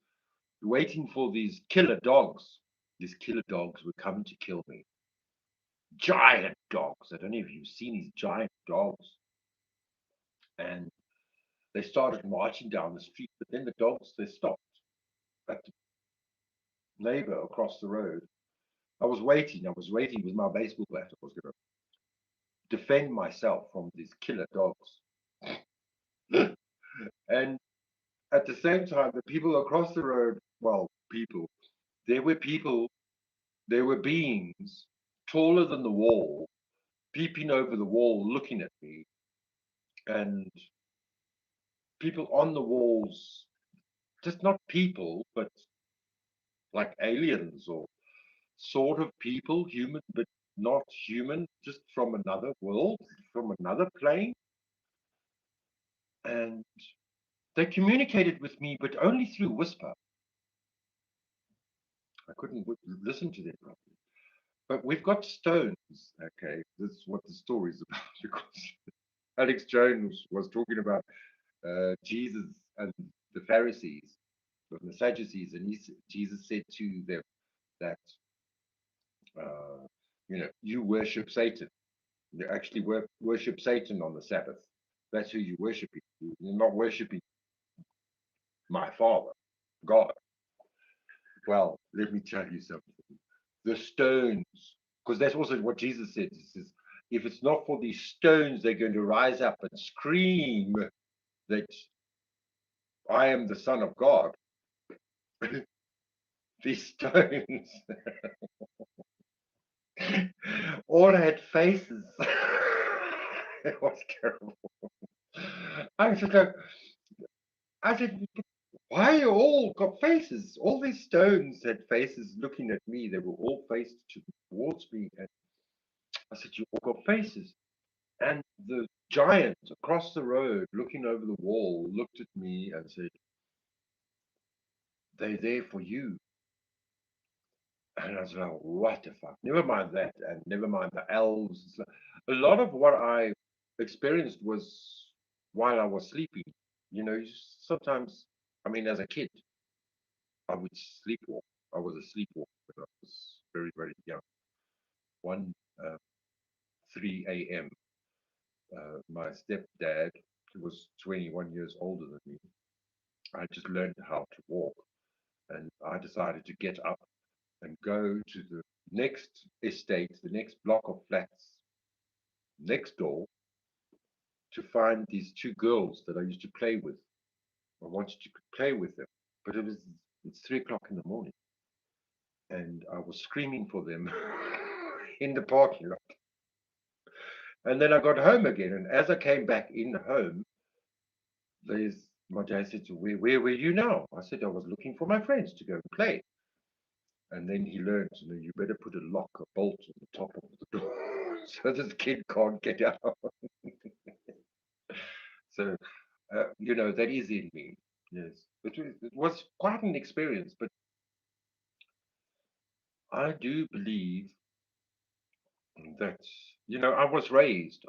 waiting for these killer dogs. These killer dogs were coming to kill me. Giant dogs. I don't know if you've seen these giant dogs. And they started marching down the street, but then the dogs, they stopped at the neighbor across the road. I was waiting with my baseball bat. I was going to defend myself from these killer dogs. And at the same time, the people across the road, well, people, there were beings taller than the wall, peeping over the wall, looking at me, and people on the walls, just not people, but like aliens or sort of people, human, but not human, just from another world, from another plane. And they communicated with me, but only through whisper. I couldn't listen to them properly. But we've got stones. Okay, this is what the story is about. Because Alex Jones was talking about Jesus and the Pharisees, the Sadducees, and Jesus said to them that you worship Satan. You actually worship Satan on the Sabbath. That's who you worship. You're not worshiping my Father, God. Well, let me tell you something. The stones, because that's also what Jesus said. He says, if it's not for these stones, they're going to rise up and scream that I am the Son of God. These stones all had faces. It was terrible. I said, like, I said, why you all got faces? All these stones had faces looking at me. They were all faced towards me. And I said, you all got faces. And the giant across the road, looking over the wall, looked at me and said, they're there for you. And I was like, what the fuck? Never mind that, and never mind the elves. A lot of what I experienced was while I was sleeping. Sometimes, I mean, as a kid, I would sleepwalk. I was a sleepwalker when I was very, very young. One uh, 3 a.m., my stepdad, who was 21 years older than me, I just learned how to walk. And I decided to get up and go to the next estate, the next block of flats next door to find these two girls that I used to play with. I wanted to play with them, but it's 3 o'clock in the morning, and I was screaming for them in the parking lot. And then I got home again, and as I came back in home, there's my dad said, where were you now? I said, I was looking for my friends to go and play. And then he learned, you better put a lock, a bolt on the top of the door so this kid can't get out. So, that is in me. Yes. It was quite an experience, but I do believe that, I was raised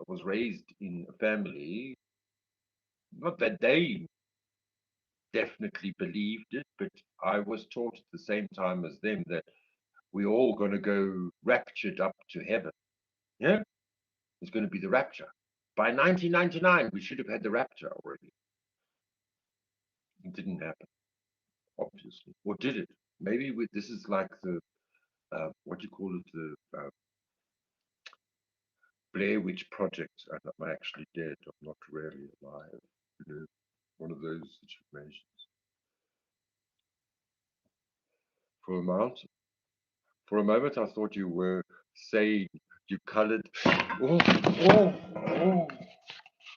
in a family, not that they definitely believed it, but I was taught at the same time as them that we're all going to go raptured up to heaven. Yeah, it's going to be the rapture. By 1999, we should have had the rapture already. It didn't happen, obviously. Or did it? Maybe this is like the, what do you call it, the Blair Witch Project. I'm actually dead. I'm not really alive. You know? one of those situations. For a moment, for a moment, I thought you were saying you coloured. Oh, oh, oh.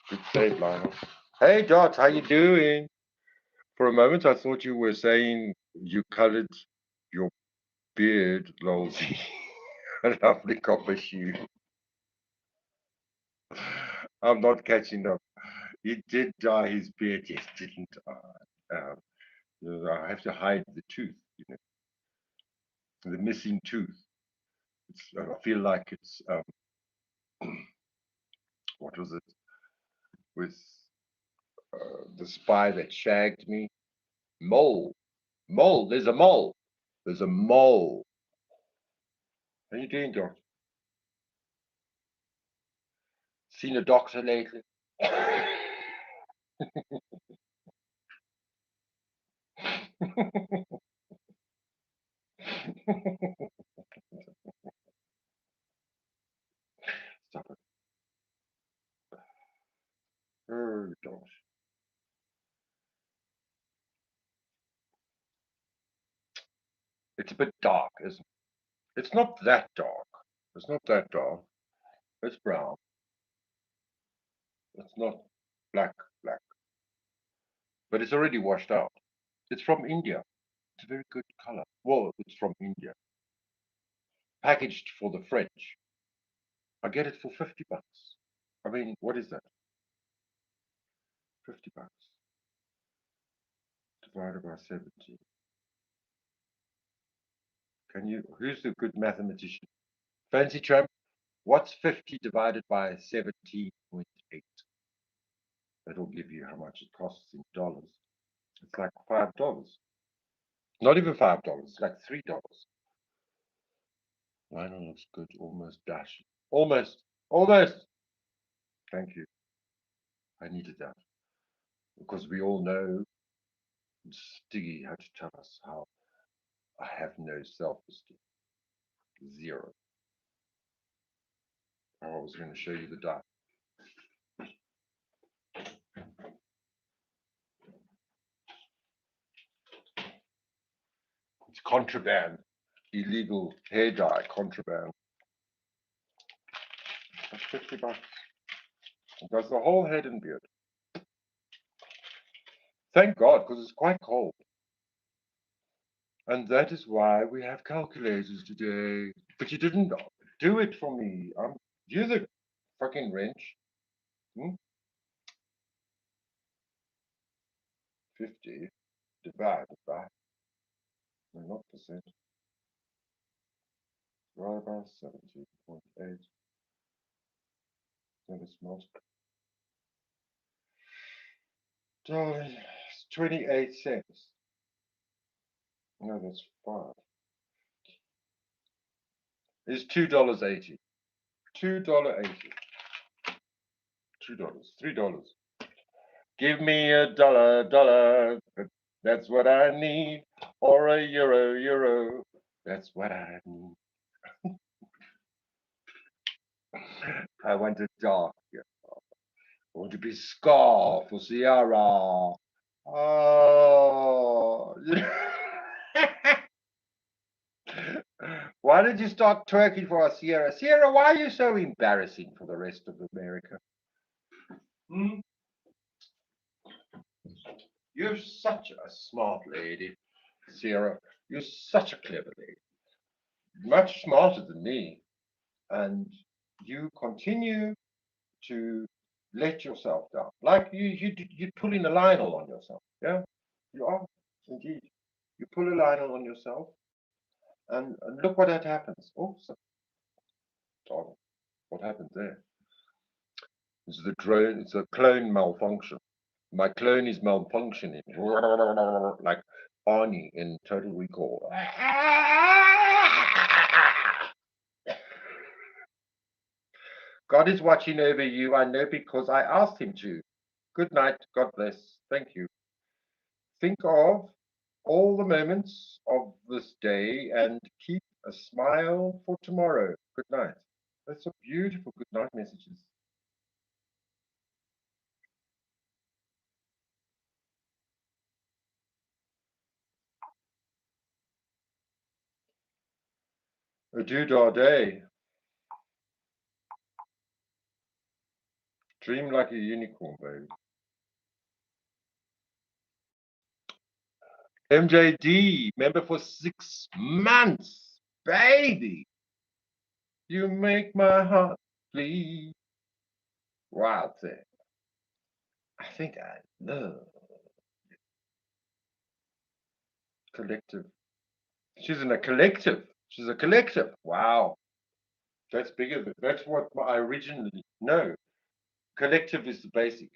Good save, Lionel. Hey, Dot, how you doing? For a moment, I thought you were saying you coloured your beard, Lolsey. A lovely copper shoe. I'm not catching up. He did dye his beard, yes, didn't I? I have to hide the tooth, you know, the missing tooth. I feel like it's what was it with the spy that shagged me? Mole, mole. There's a mole. There's a mole. How you doing, Doc? Seen a doctor lately? Stop it. Oh gosh. It's a bit dark, isn't it? It's not that dark. It's not that dark. It's brown. It's not black, black. But it's already washed out. It's from India. It's a very good color. Well, it's from India. Packaged for the French. I get it for $50. I mean, what is that? $50 divided by 17. Can you? Who's the good mathematician? Fancy tramp. What's 50 divided by 17.8? That'll give you how much it costs in dollars. It's like $5. Not even $5. It's like $3. Lionel looks good. Almost dash. Almost. Almost. Thank you. I needed that because we all know Stiggy had to tell us how I have no self-esteem. Zero. Oh, I was going to show you the die. It's contraband. Illegal hair dye, contraband. That's $50. It does the whole head and beard. Thank God, because it's quite cold. And that is why we have calculators today. But you didn't do it for me. You're the fucking wrench. 50 divided by, no, not percent, divided by 17.8. Then it's multiplied. Darling, it's 28 cents. No, that's 5. It's $2.80. $2.80. $3. Give me a dollar. That's what I need. Or a euro. That's what I need. I want a dark. I want to be Scar for Sierra. Oh. Why did you start twerking for us, Sierra? Sierra, why are you so embarrassing for the rest of America? You're such a smart lady, Sierra. You're such a clever lady. Much smarter than me. And you continue to let yourself down. Like you're pulling a Lionel on yourself. Yeah, you are indeed. You pull a Lionel on yourself, and look what that happens. Oh, darling, what happened there? It's the drone. It's a clone malfunction. My clone is malfunctioning, like Arnie in Total Recall. God is watching over you. I know because I asked him to. Good night. God bless. Thank you. Think of all the moments of this day and keep a smile for tomorrow. Good night. That's a beautiful good night messages. A doodah. Dream like a unicorn, baby. MJD, member for 6 months, baby. You make my heart bleed. Wild thing. I think I know. Collective. She's in a collective. She's a collective. Wow. That's bigger. That's what I originally know. Collective is the basic.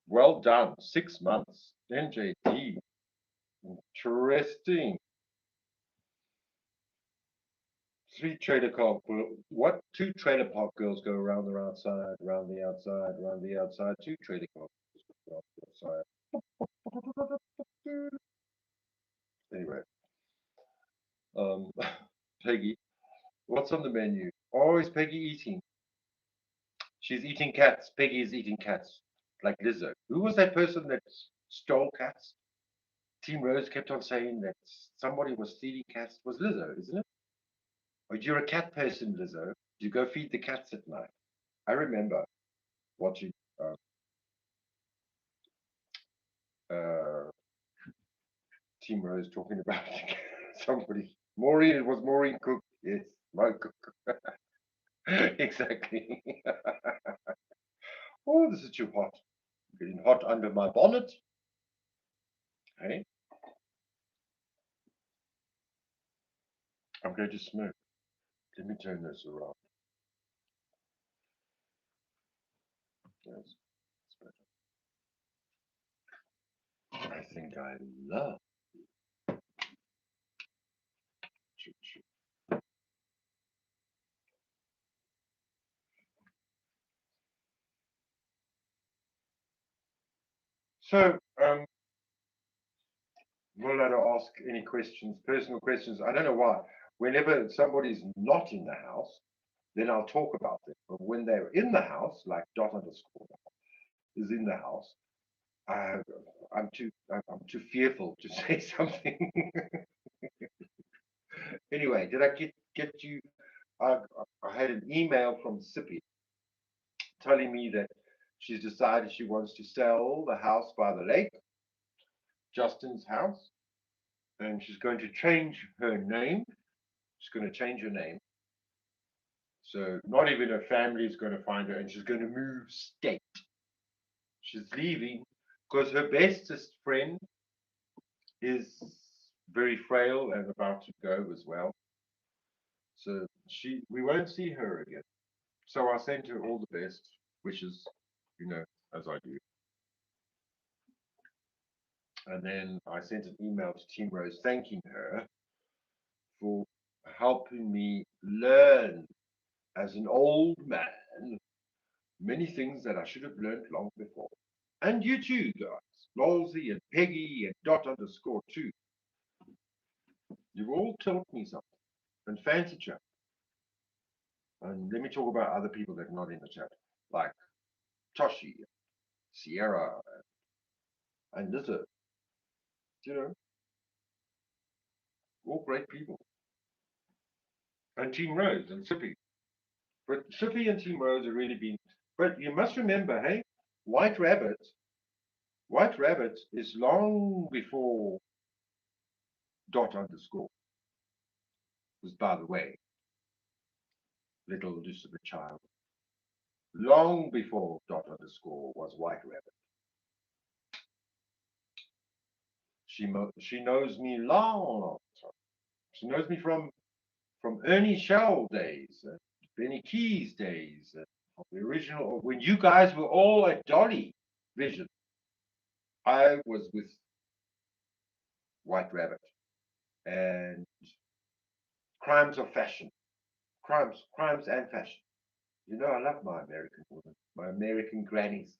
Well done. 6 months. NJD. Interesting. 3 trailer park. What? 2 trailer park girls go around the outside, around the outside, around the outside. 2 trailer park girls go around the outside. Anyway, Peggy, what's on the menu? Oh, is Peggy eating? She's eating cats. Peggy is eating cats, like Lizzo. Who was that person that stole cats? Team Rose kept on saying that somebody was stealing cats. It was Lizzo, isn't it? Or you're a cat person, Lizzo. You go feed the cats at night. I remember watching uh, Team Rose talking about somebody. Maureen, it was Maureen Cook. Yes, my Cook. Exactly. Oh, this is too hot. Getting hot under my bonnet. Hey, I'm going to smoke. Let me turn this around. Yes, I think I love. So, we'll let her ask any questions, personal questions. I don't know why. Whenever somebody's not in the house, then I'll talk about them. But when they're in the house, like dot underscore is in the house, I, I'm too fearful to say something. Anyway, did I get you? I, I had an email from Sippy telling me that she's decided she wants to sell the house by the lake, Justin's house, and she's going to change her name. She's going to change her name. So not even her family is going to find her, and she's going to move state. She's leaving because her bestest friend is very frail and about to go as well. So we won't see her again. So I sent her all the best wishes, you know, as I do. And then I sent an email to Team Rose thanking her for helping me learn as an old man many things that I should have learned long before. And you too, guys. Lolsey and Peggy and dot underscore too. You've all taught me something. And fancy chat. And let me talk about other people that are not in the chat, like Toshi, Sierra, and Lizzo. You know, all great people. And Team Rose and Sippy. But Sippy and Team Rose have really been. But you must remember, hey, White Rabbit, White Rabbit is long before dot underscore. Was, by the way, little Elizabeth Child. Long before dot underscore was White Rabbit. She knows me long time. She knows me from Ernie Shell days, Benny Keys days, the original, when you guys were all at Dolly Vision. I was with White Rabbit and Crimes of Fashion, crimes and fashion. You know, I love my American women, my American grannies.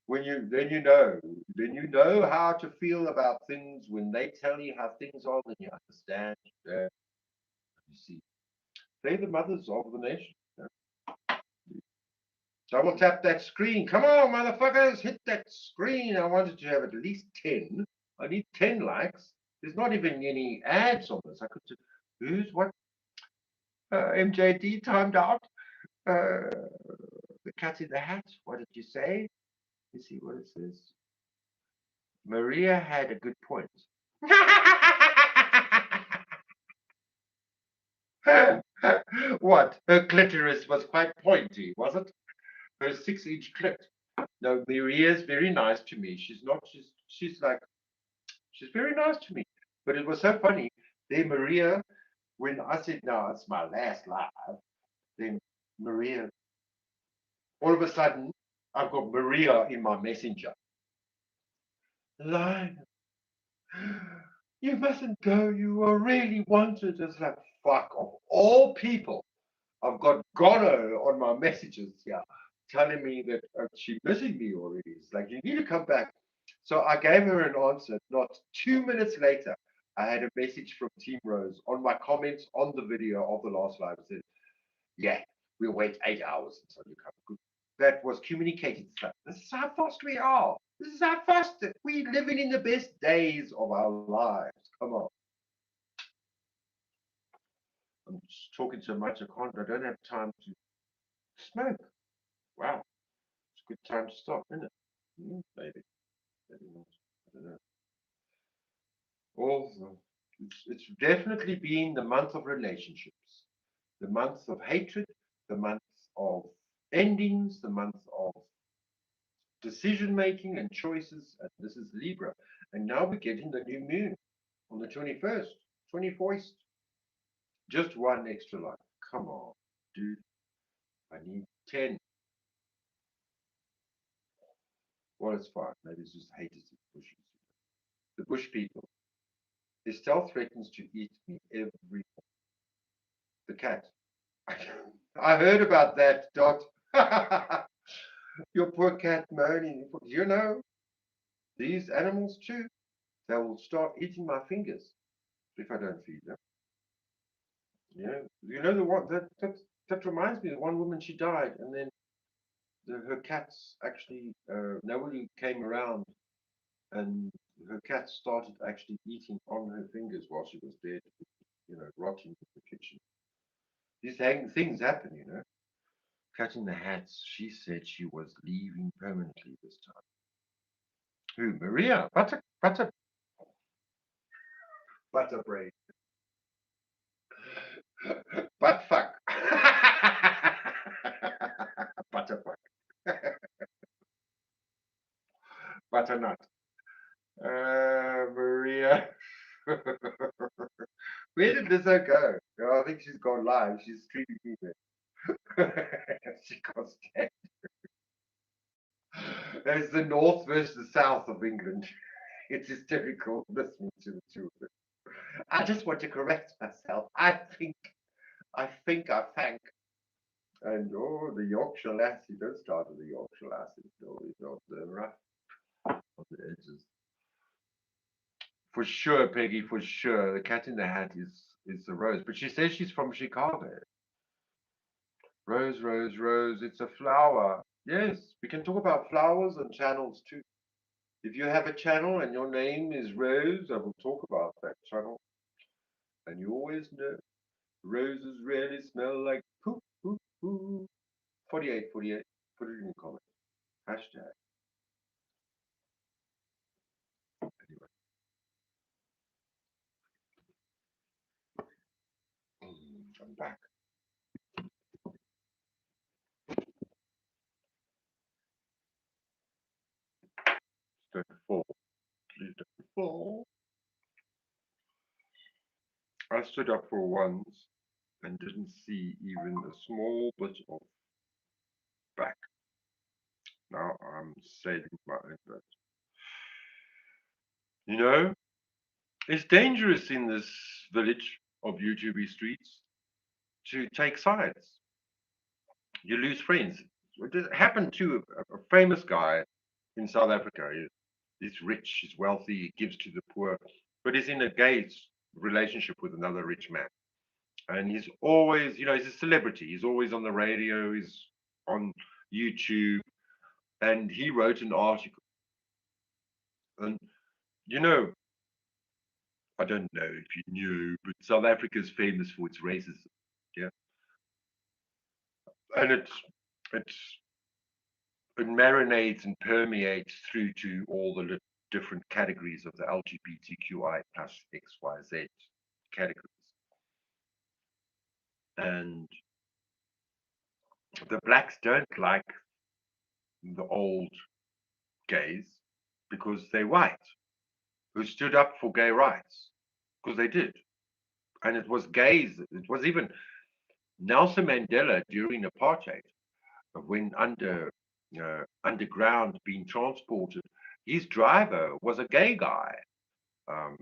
When you then you know how to feel about things when they tell you how things are, then you understand. You see, they're the mothers of the nation. So I will tap that screen. Come on, motherfuckers, hit that screen. I wanted to have at least 10. I need 10 likes.
There's not even any ads on this. I could just, who's what? MJD timed out. The cat in the hat. What did you say? You see what it says? Maria had a good point. What? Her clitoris was quite pointy, was it? Her 6-inch clit. No, Maria's very nice to me. She's not, she's like, she's very nice to me. But it was so funny. Then Maria, when I said, no, it's my last live, then Maria, all of a sudden, I've got Maria in my messenger. Lionel, you mustn't go. You are really wanted. It's like, fuck off. All people, I've got Gono on my messages here telling me that she's missing me already. It's like, you need to come back. So I gave her an answer. Not 2 minutes later, I had a message from Team Rose on my comments on the video of the last live. It said, yeah, we'll wait 8 hours until you come. Good. That was communicated stuff. This is how fast we are. This is how fast we're living in the best days of our lives. Come on. I'm just talking so much I don't have time to smoke. Wow. It's a good time to stop, isn't it? Maybe. Maybe not. I don't know. Also, it's definitely been the month of relationships, the month of hatred, the month of endings, the month of decision making and choices. And this is Libra. And now we're getting the new moon on the 21st, 24th. Just one extra life. Come on, dude. I need 10. Well, it's fine. Maybe it's just haters of the bushes. The bush people. Estelle threatens to eat me every. The cat. I heard about that, Dot. Your poor cat moaning. You know, these animals too, they will start eating my fingers if I don't feed them. You know the one that reminds me. The one woman, she died, and then her cats actually nobody came around, and her cats started actually eating on her fingers while she was dead. Rotting in the kitchen. These things happen. Cat in the Hats. She said she was leaving permanently this time. Who? Maria? Butter brain. Butt fuck. Butterfuck. Butternut. Maria. Where did Lizzo go? Oh, I think she's gone live. She's streaming me there. She can't stand. It's the north versus the south of England. It's hysterical listening to the two of them. I just want to correct myself. I think. And the Yorkshire lassie, don't start with the Yorkshire lassie. It's always on the rough on the edges. For sure, Peggy, for sure. The cat in the hat is the Rose. But she says she's from Chicago. Rose, Rose, Rose, it's a flower. Yes, we can talk about flowers and channels too. If you have a channel and your name is Rose, I will talk about that channel. And you always know roses really smell like poop, poop, poop. 48, 48. Put it in the comments. Hashtag. Anyway. I'm back. Don't fall. Please don't fall. I stood up for once and didn't see even a small bit of back. Now I'm saving my own butt. It's dangerous in this village of YouTube streets to take sides. You lose friends. It happened to a famous guy in South Africa. He's rich, he's wealthy, he gives to the poor, but he's in a gay relationship with another rich man. And he's always, he's a celebrity. He's always on the radio, he's on YouTube, and he wrote an article. And, you know,
I don't know if you knew, but South Africa is famous for its racism. Yeah, and it's it marinates and permeates through to all the different categories of the LGBTQI plus XYZ categories. And the blacks don't like the old gays because they're white, who stood up for gay rights, because they did. And it was gays, it was even Nelson Mandela during apartheid, when underground being transported, his driver was a gay guy. Um,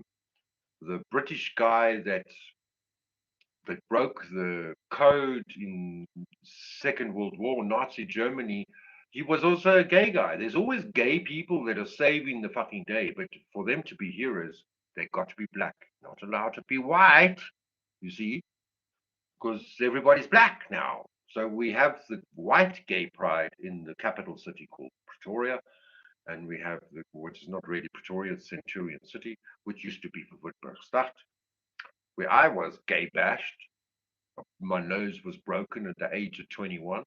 the British guy that broke the code in Second World War, Nazi Germany, he was also a gay guy. There's always gay people that are saving the fucking day, but for them to be heroes, they got to be black, not allowed to be white, you see, because everybody's black now. So we have the white gay pride in the capital city called Pretoria, and we have which is not really Pretoria, it's Centurion City, which used to be for Witbergstad, where I was gay bashed. My nose was broken at the age of 21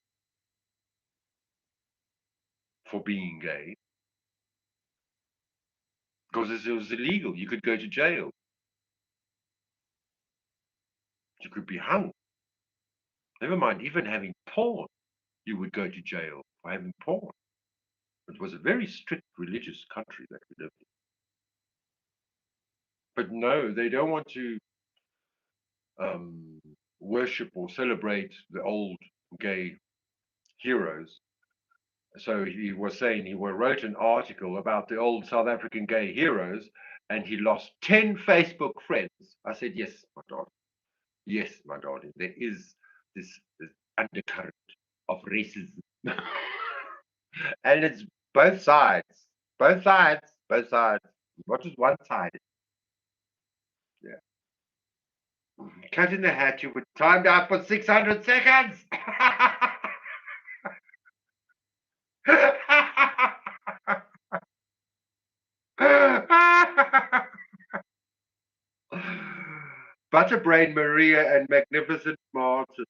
for being gay because it was illegal. You could go to jail. You could be hung. Never mind, even having porn, you would go to jail for having porn. It was a very strict religious country that we lived in. But no, they don't want to um, worship or celebrate the old gay heroes. So he was saying he wrote an article about the old South African gay heroes, and he lost 10 Facebook friends. I said, yes, my darling. Yes, my darling. There is this undercurrent of racism. And it's both sides. Both sides. Both sides. Not just one side. Yeah. Cut in the hat, you were timed out for 600 seconds. Butterbrain Maria and Magnificent Martin.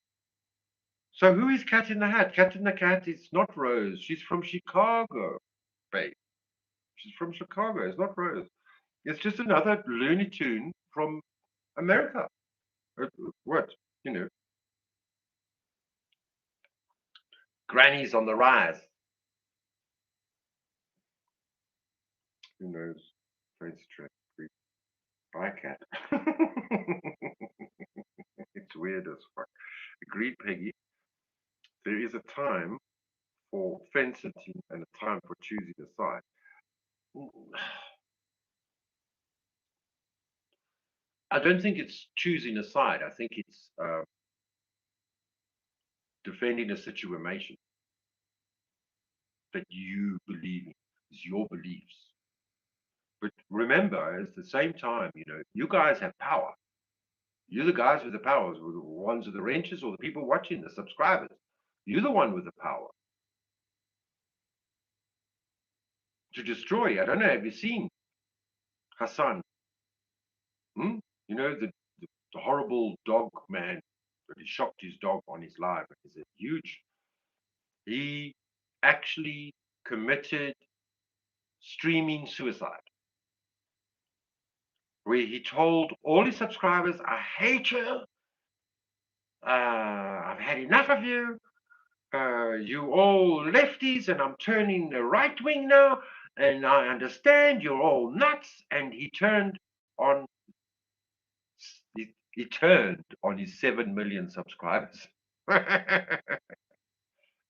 So who is Cat in the Hat? Cat in the Cat is not Rose. She's from Chicago, babe. She's from Chicago. It's not Rose. It's just another Looney Tune from America. What? You know, Granny's on the rise. Who knows? Face trap. Bye, cat. It's weird as fuck. Agreed, Peggy. There is a time for fence sitting and a time for choosing a side. I don't think it's choosing a side. I think it's defending a situation that you believe in, is your beliefs. But remember, at the same time, you know, you guys have power. You're the guys with the powers, the ones with the wrenches or the people watching, the subscribers. You're the one with the power to destroy. I don't know. Have you seen Hassan? Hmm? You know, the horrible dog man that he shot his dog on his live. He's a huge. He actually committed streaming suicide, where he told all his subscribers, I hate you. I've had enough of you. You all lefties, and I'm turning the right wing now. And I understand you're all nuts. And he turned on his 7 million subscribers.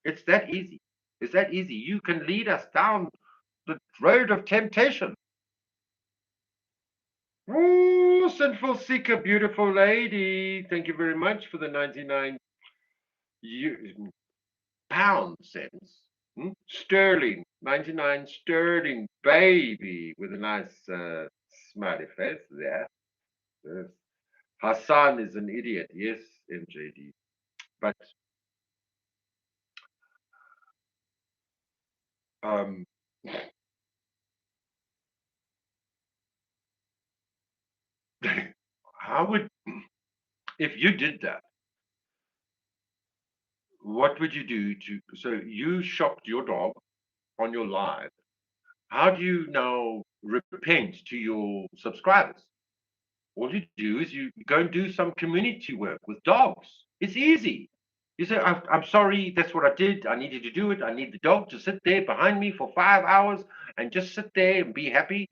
It's that easy. It's that easy. You can lead us down the road of temptation. Ooh, sinful seeker, beautiful lady. Thank you very much for the 99 pound cents. Sterling, 99 sterling, baby, with a nice smiley face there. Yes. Hassan is an idiot. Yes, MJD. But um, How would, if you did that, what would you do to, so you shocked your dog on your live. How do you now repent to your subscribers? All you do is you go and do some community work with dogs. It's easy. You say, I'm sorry, that's what I did. I needed to do it. I need the dog to sit there behind me for 5 hours and just sit there and be happy.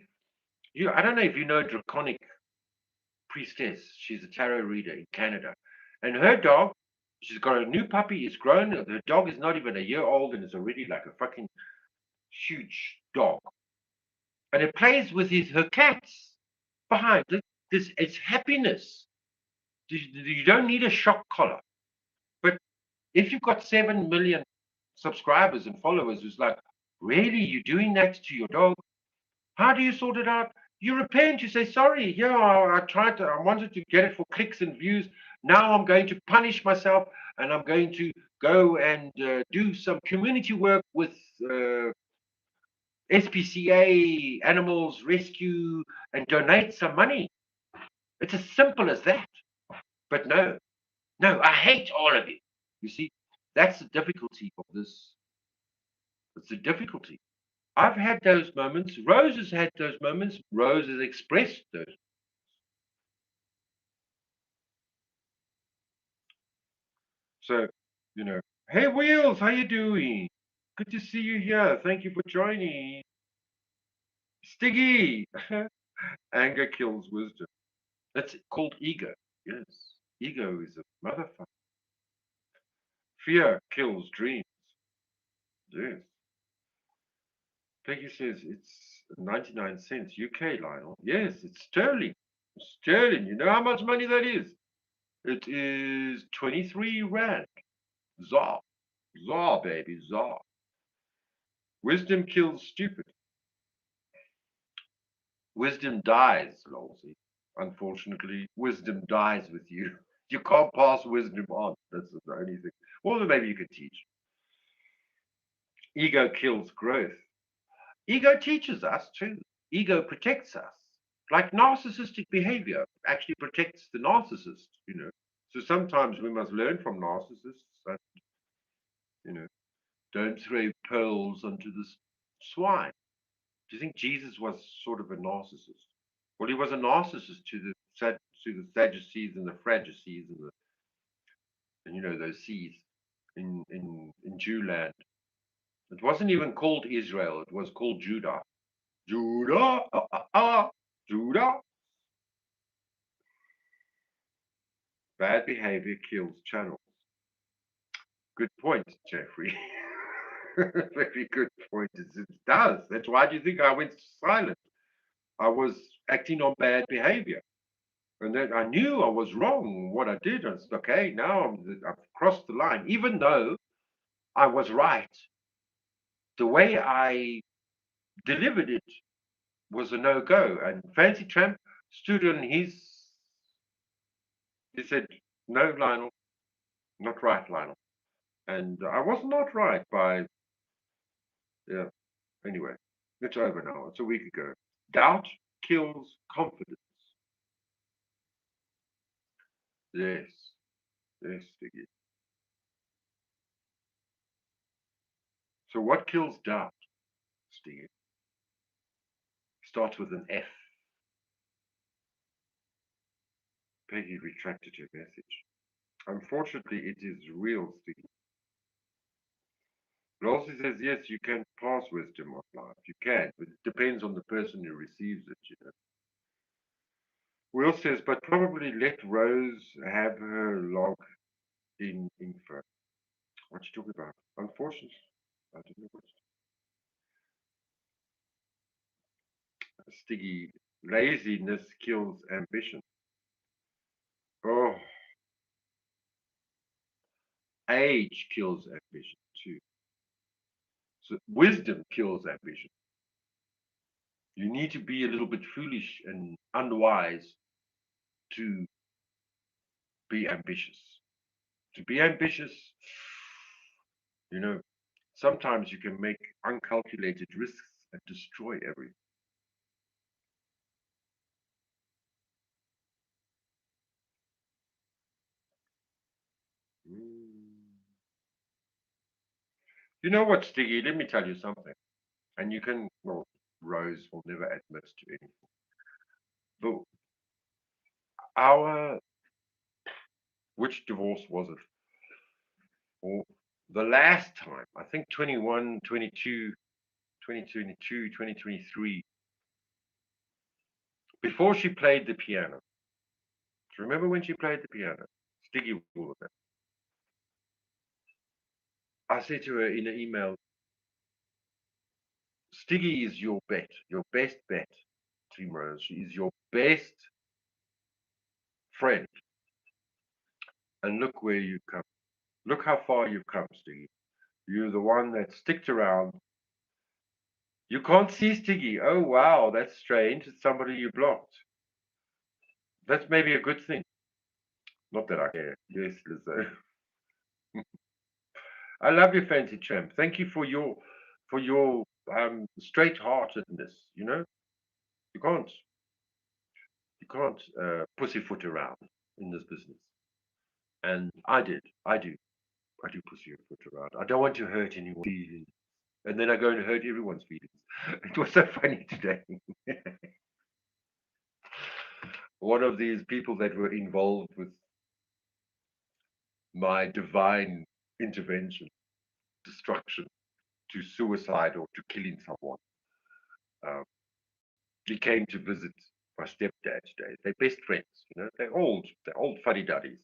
I don't know if you know Draconic Priestess. She's a tarot reader in Canada. And her dog, she's got a new puppy. It's grown. Her dog is not even a year old and it's already like a fucking huge dog. And it plays with her cats behind. This it's happiness. You don't need a shock collar. But if you've got 7 million subscribers and followers who's like, really, you're doing that to your dog? How do you sort it out? You repent, you say, sorry, yeah, I wanted to get it for clicks and views. Now I'm going to punish myself and I'm going to go and do some community work with SPCA, Animals Rescue, and donate some money. It's as simple as that. But no, no, I hate all of you. You see, that's the difficulty of this. It's the difficulty. I've had those moments. Rose has had those moments. Rose has expressed those. So, you know, hey Wheels, how you doing? Good to see you here. Thank you for joining. Stiggy. Anger kills wisdom. That's called ego. Yes. Ego is a motherfucker. Fear kills dreams. Yes. Peggy says it's 99 cents UK, Lionel. Yes, it's sterling. Sterling. You know how much money that is? It is 23 rand. Zar. Zar, baby. Zar. Wisdom kills stupid. Wisdom dies, Lolsey. Unfortunately, wisdom dies with you. You can't pass wisdom on. That's the only thing. Or maybe you could teach. Ego kills growth. Ego teaches us too. Ego protects us. Like narcissistic behavior actually protects the narcissist, you know. So sometimes we must learn from narcissists that, you know, don't throw pearls onto the swine. Do you think Jesus was sort of a narcissist? Well, he was a narcissist to the Sadducees and the Pharisees and you know those seas in Jewland. It wasn't even called Israel. It was called Judah. Judah, Judah. Bad behavior kills channels. Good point, Jeffrey. Very good point. It does. That's why do you think I went silent? I was acting on bad behavior. And then I knew I was wrong what I did. I said, okay, now I've crossed the line. Even though I was right, the way I delivered it was a no-go. And Fancy Tramp stood on he said, no, Lionel, not right, Lionel. And I was not right by, yeah, anyway, it's over now. It's a week ago. Doubt kills confidence. Yes, yes, Stiggy. So what kills doubt, Stiggy? Starts with an F. Peggy retracted her message. Unfortunately, it is real, Stiggy. Rossi says, yes, you can pass wisdom on life. You can, but it depends on the person who receives it, you know. Will says, but probably let Rose have her log in info. What you talking about? Unfortunately, I don't know what. Stiggy, laziness kills ambition. Oh, age kills ambition too. So wisdom kills ambition. You need to be a little bit foolish and unwise to be ambitious. To be ambitious, you know, sometimes you can make uncalculated risks and destroy everything. You know what, Stiggy? Let me tell you something. And you can, well, Rose will never admit to anything. But our, which divorce was it? Or the last time, I think 21, 22, 2022, 2023, before she played the piano. Do you remember when she played the piano? Stiggy will remember. I said to her in an email, Stiggy is your bet, your best bet, Team Rose. She is your best friend. And look where you've come. Look how far you've come, Stiggy. You're the one that sticked around. You can't see Stiggy. Oh, wow, that's strange. It's somebody you blocked. That's maybe a good thing. Not that I care. Yes, Lizzo. I love you, Fancy Champ. Thank you for your straight-heartedness. You know, you can't pussyfoot around in this business. And I did. I do pussyfoot around. I don't want to hurt anyone's feelings. And then I go and hurt everyone's feelings. It was so funny today. One of these people that were involved with my divine intervention, destruction, to suicide or to killing someone. Um, he came to visit my stepdad today. They're best friends, you know. They're old fuddy duddies,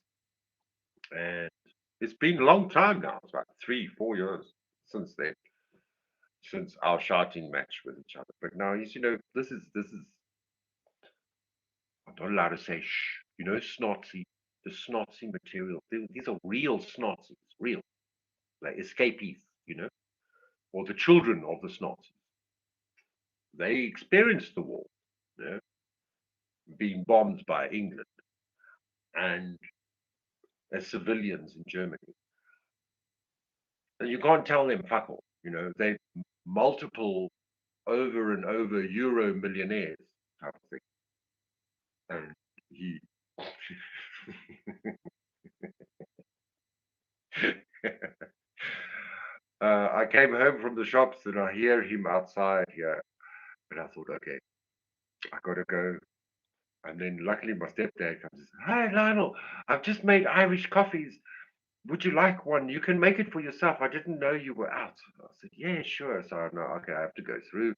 and it's been a long time now. It's about 3, 4 years since then, since our shouting match with each other. But now he's, you know, this is. I'm not allowed to say shh. You know, snotzy, the snotzy material. These are real snotzies, real like escapees, you know, or the children of the snotzies. They experienced the war, you know, being bombed by England and as civilians in Germany. And you can't tell them fuck all, you know, they multiple over and over euro millionaires type of thing. And he I came home from the shops and I hear him outside here. And I thought, okay, I gotta go. And then luckily my stepdad comes and says, "Hi Lionel, I've just made Irish coffees. Would you like one? You can make it for yourself. I didn't know you were out." I said, "Yeah, sure." So I know, okay, I have to go through,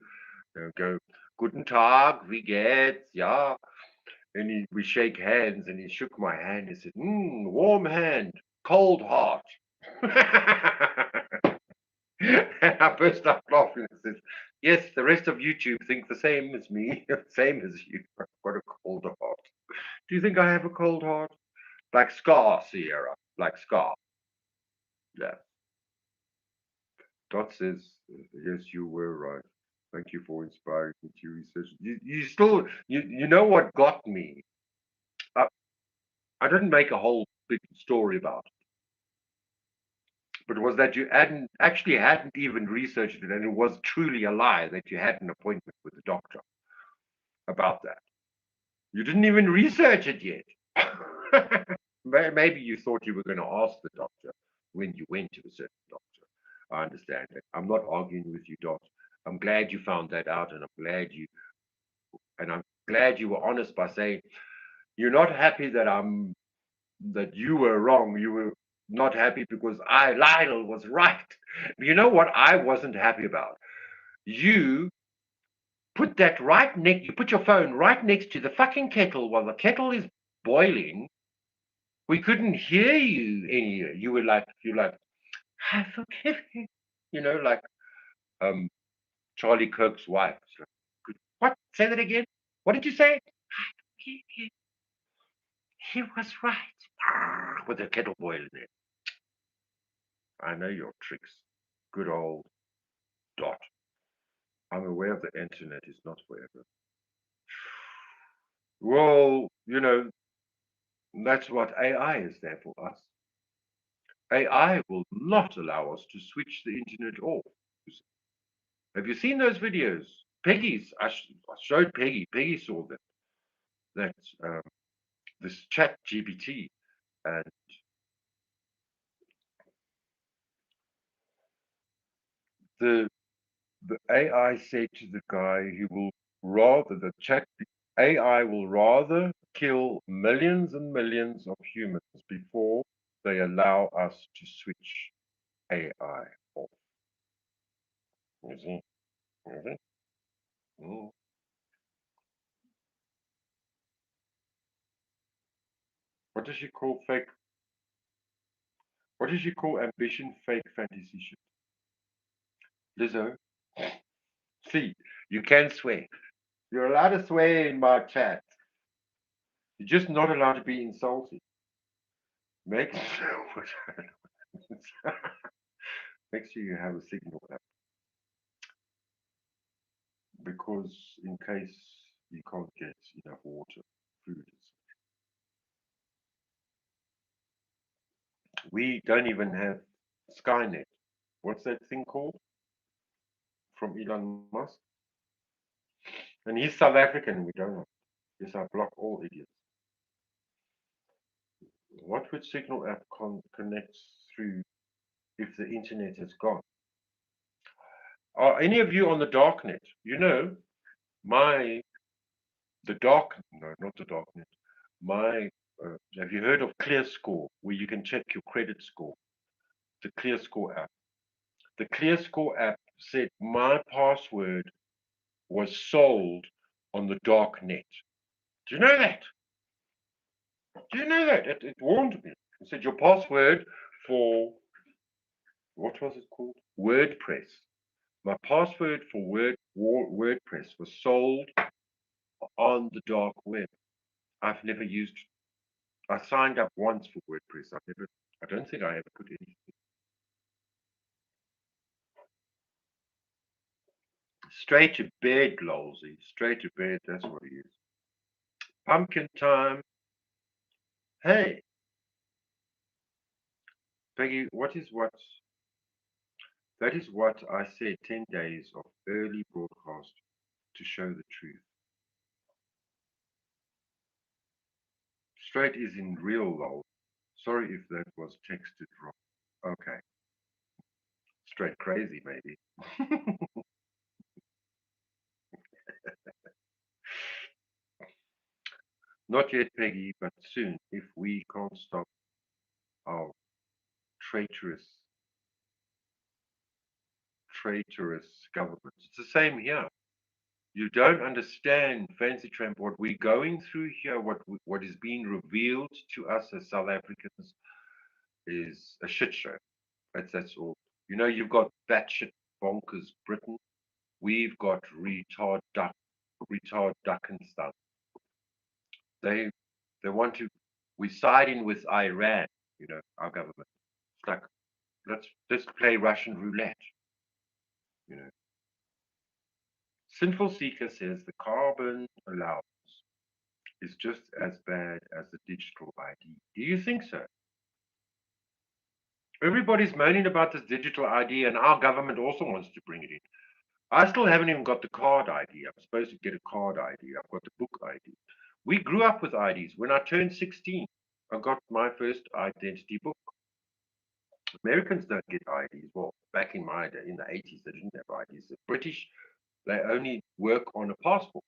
go, "Guten Tag, wie geht's?" Yeah. And we shake hands and he shook my hand. He said, warm hand, cold heart. And I burst out laughing and said, "Yes, the rest of YouTube think the same as me, same as you. I've got a cold heart. Do you think I have a cold heart?" Like Scar, Sierra, like Scar. Yeah. Dot says, "Yes, you were right. Thank you for inspiring me to research." You still, you know what got me? I, I didn't make a whole big story about it, but it was that you hadn't even researched it, and it was truly a lie that you had an appointment with the doctor about that. You didn't even research it yet. Maybe you thought you were going to ask the doctor when you went to a certain doctor. I understand that. I'm not arguing with you, Doc. I'm glad you found that out, and I'm glad you were honest by saying you're not happy that you were wrong. You were not happy because Lionel, was right. You know what I wasn't happy about? You you put your phone right next to the fucking kettle while the kettle is boiling. We couldn't hear you any. You're like, "I forgive you." You know, like um Charlie Kirk's wife. Like, what? Say that again. What did you say? He was right. With the kettle boiling there. I know your tricks. Good old Dot. I'm aware the internet is not forever. Well, you know, that's what AI is there for us. AI will not allow us to switch the internet off. Have you seen those videos? I showed Peggy. Peggy saw that that um, this chat GPT, and The AI said to the guy, he will rather the chat AI will rather kill millions and millions of humans before they allow us to switch AI off. You see? You see? Mm. What does she call fake? What does she call ambition fake fantasy shit? Lizzo? See, you can swear. You're allowed to swear in my chat. You're just not allowed to be insulting. Make sure, make sure you have a signal app because in case you can't get enough water, food. We don't even have Skynet. What's that thing called from Elon Musk? And he's South African. We don't know. Yes, I block all idiots. What would Signal app connect through if the internet has gone? Are any of you on the darknet? You know, my the dark no, not the darknet. My have you heard of ClearScore, where you can check your credit score? The ClearScore app. The ClearScore app said my password was sold on the dark net. Do you know that? Do you know that? It warned me. It said your password for what was it called? WordPress. My password for WordPress was sold on the dark web. I've never used. I signed up once for WordPress. I've never. I don't think I ever put anything. Straight to bed, lolsy. Straight to bed. That's what it is. Pumpkin time. Hey, Peggy. What is what? That is what I said. 10 days of early broadcast to show the truth. Straight is in real lol. Sorry if that was texted wrong. Okay. Straight crazy, maybe. Not yet, Peggy, but soon, if we can't stop our traitorous, traitorous government. It's the same here. You don't understand, Fancy Tramp, what we're going through here, what is being revealed to us as South Africans is a shit show. That's all. You know, you've got batshit bonkers Britain. We've got retard duck and stuff. They they want to. We're siding with Iran. You know, our government. It's like let's play Russian roulette. You know, Sinful Seeker says the carbon allowance is just as bad as the digital ID. Do you think so? Everybody's moaning about this digital ID, and our government also wants to bring it in. I still haven't even got the card ID. I'm supposed to get a card ID. I've got the book ID. We grew up with IDs. When I turned 16, I got my first identity book. Americans don't get IDs. Well, back in my day, in the 80s, they didn't have IDs. The British, they only work on a passport.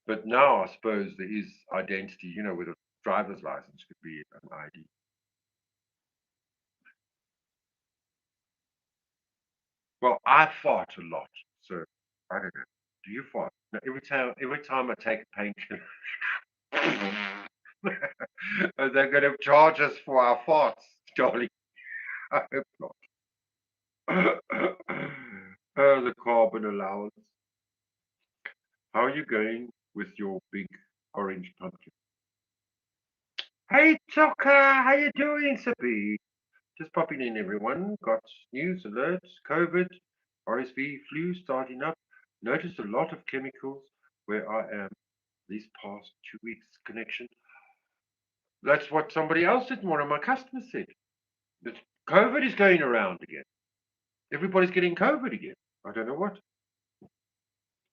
But now I suppose there is identity, you know, with a driver's license could be an ID. Well, I fart a lot, so I don't know. Do you fart? No, every time I take a painkiller, they're going to charge us for our farts, darling. I hope not. Oh, the carbon allowance. How are you going with your big orange pumpkin? Hey, Tucker, how you doing, Sippy? Just popping in, everyone. Got news alerts, COVID, RSV, flu starting up. Noticed a lot of chemicals where I am these past 2 weeks. Connection. That's what somebody else said. One of my customers said that COVID is going around again. Everybody's getting COVID again. I don't know what.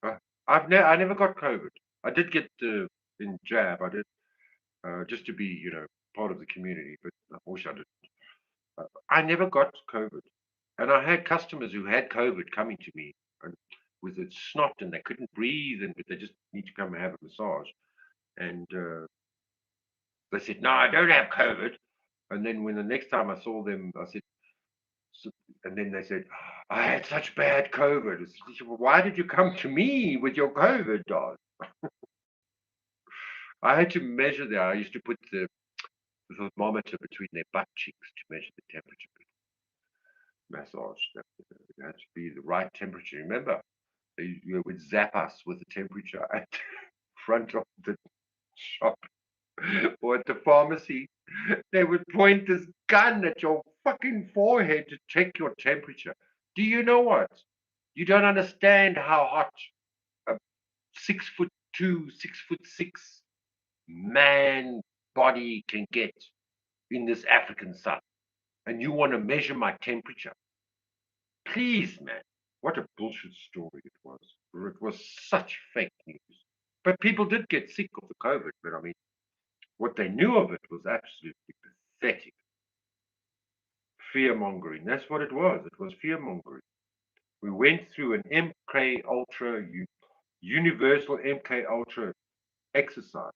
Uh, I never got COVID. I did get in jab. I did just to be part of the community, but I wish I did. I never got COVID. And I had customers who had COVID coming to me and with a snot and they couldn't breathe and but they just need to come and have a massage. And they said, "No, I don't have COVID." And then when the next time I saw them, I said, so, and then they said, "I had such bad COVID." I said, "Well, why did you come to me with your COVID, dog?" I had to measure there. I used to put the thermometer between their butt cheeks to measure the temperature. Massage. It had to be the right temperature. Remember, they would zap us with the temperature at the front of the shop or at the pharmacy. They would point this gun at your fucking forehead to check your temperature. Do you know what? You don't understand how hot a 6'2", 6'6" man body can get in this African sun. And you want to measure my temperature? Please, man. What a bullshit story it was. It was such fake news. But people did get sick of the COVID. But I mean, what they knew of it was absolutely pathetic. Fear mongering. That's what it was. It was fear mongering. We went through an MK Ultra, universal MK Ultra exercise.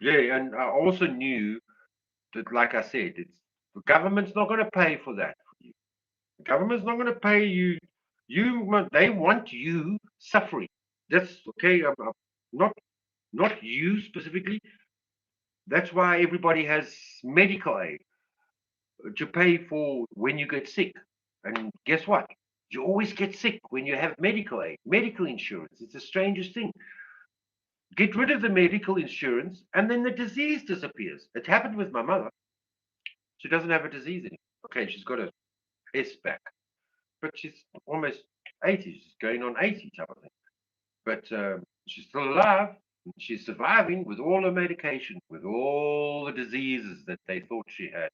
Yeah, and I also knew that, like I said, it's the government's not going to pay for that for you. The government's not going to pay you. They want you suffering. That's okay. Not not you specifically. That's why everybody has medical aid to pay for when you get sick. And guess what? You always get sick when you have medical aid, medical insurance. It's the strangest thing. Get rid of the medical insurance, and then the disease disappears. It happened with my mother. She doesn't have a disease anymore. Okay, she's got a S back, but she's almost 80. She's going on 80 type of thing. But she's still alive. She's surviving with all her medication, with all the diseases that they thought she had.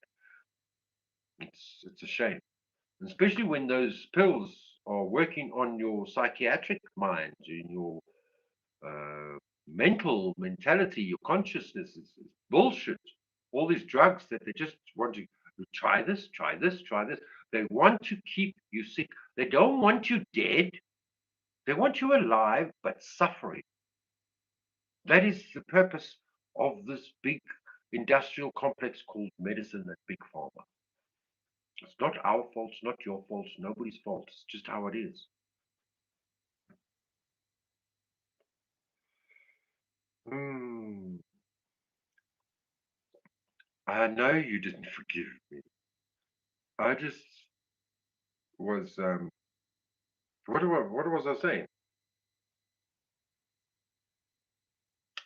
It's a shame, especially when those pills are working on your psychiatric mind, in your uh, mentality, your consciousness is bullshit. All these drugs that they just want to try this, try this, try this. They want to keep you sick. They don't want you dead. They want you alive but suffering. That is the purpose of this big industrial complex called medicine and big pharma. It's not our fault, it's not your fault, it's nobody's fault. It's just how it is. Hmm. I know you didn't forgive me. I just was what was I saying?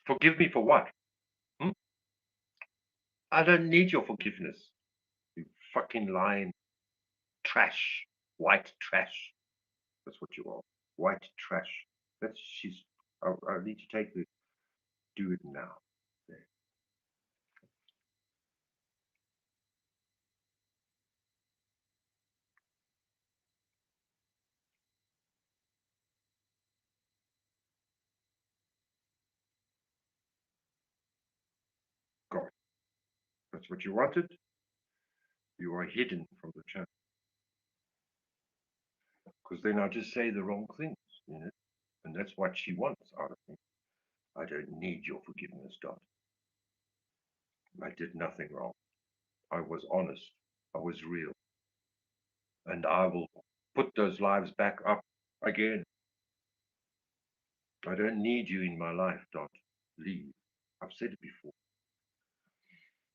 Forgive me for what? Hmm? I don't need your forgiveness. You fucking lying trash. White trash. That's what you are. White trash. That's she's I need to take the do it now. There. God. That's what you wanted. You are hidden from the channel. Because then I just say the wrong things, you know. And that's what she wants out of me. I don't need your forgiveness, Dot. I did nothing wrong. I was honest. I was real. And I will put those lives back up again. I don't need you in my life, Dot. Leave. I've said it before.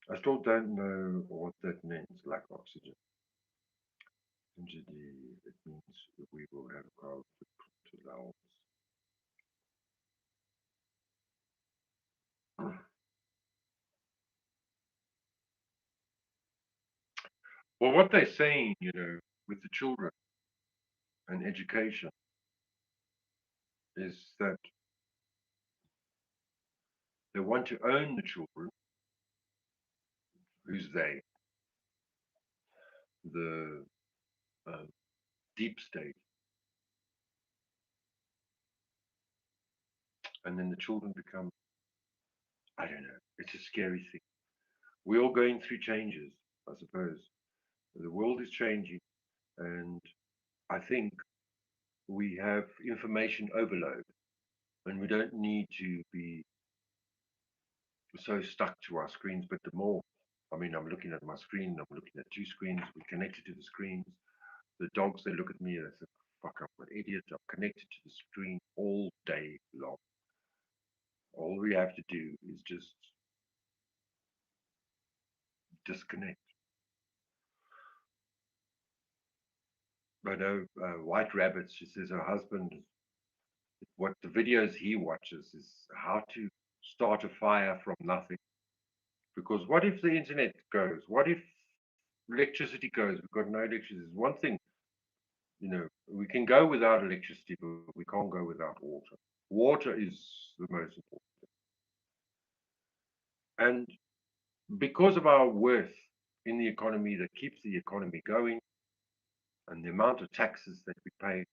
I still don't know what that means, lack of oxygen. MGD, it means we will have our footprint allowance. Well, what they're saying, you know, with the children and education is that they want to own the children. Who's they? The uh, deep state. And then the children become, I don't know, it's a scary thing. We're all going through changes, I suppose. The world is changing, and I think we have information overload, and we don't need to be so stuck to our screens. But the more, I mean, I'm looking at my screen, I'm looking at two screens, we're connected to the screens. The dogs, they look at me and they say, fuck, I'm an idiot. I'm connected to the screen all day long. All we have to do is just disconnect. I know White Rabbit, she says her husband, what the videos he watches is how to start a fire from nothing. Because what if the internet goes? What if electricity goes? We've got no electricity. There's one thing, we can go without electricity, but we can't go without water. Water is the most important. And because of our worth in the economy that keeps the economy going and the amount of taxes that we pay,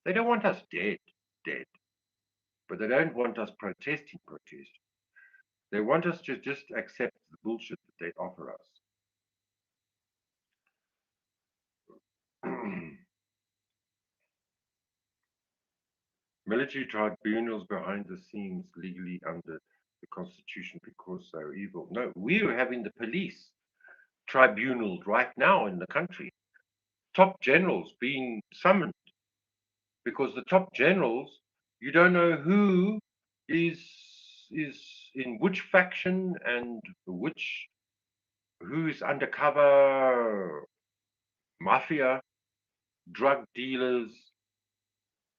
they don't want us dead, but they don't want us protest. They want us to just accept the bullshit that they offer us. Military tribunals behind the scenes legally under the Constitution because they're evil. No, we're having the police tribunal right now in the country. Top generals being summoned because the top generals, you don't know who is is in which faction and which who's undercover mafia, drug dealers,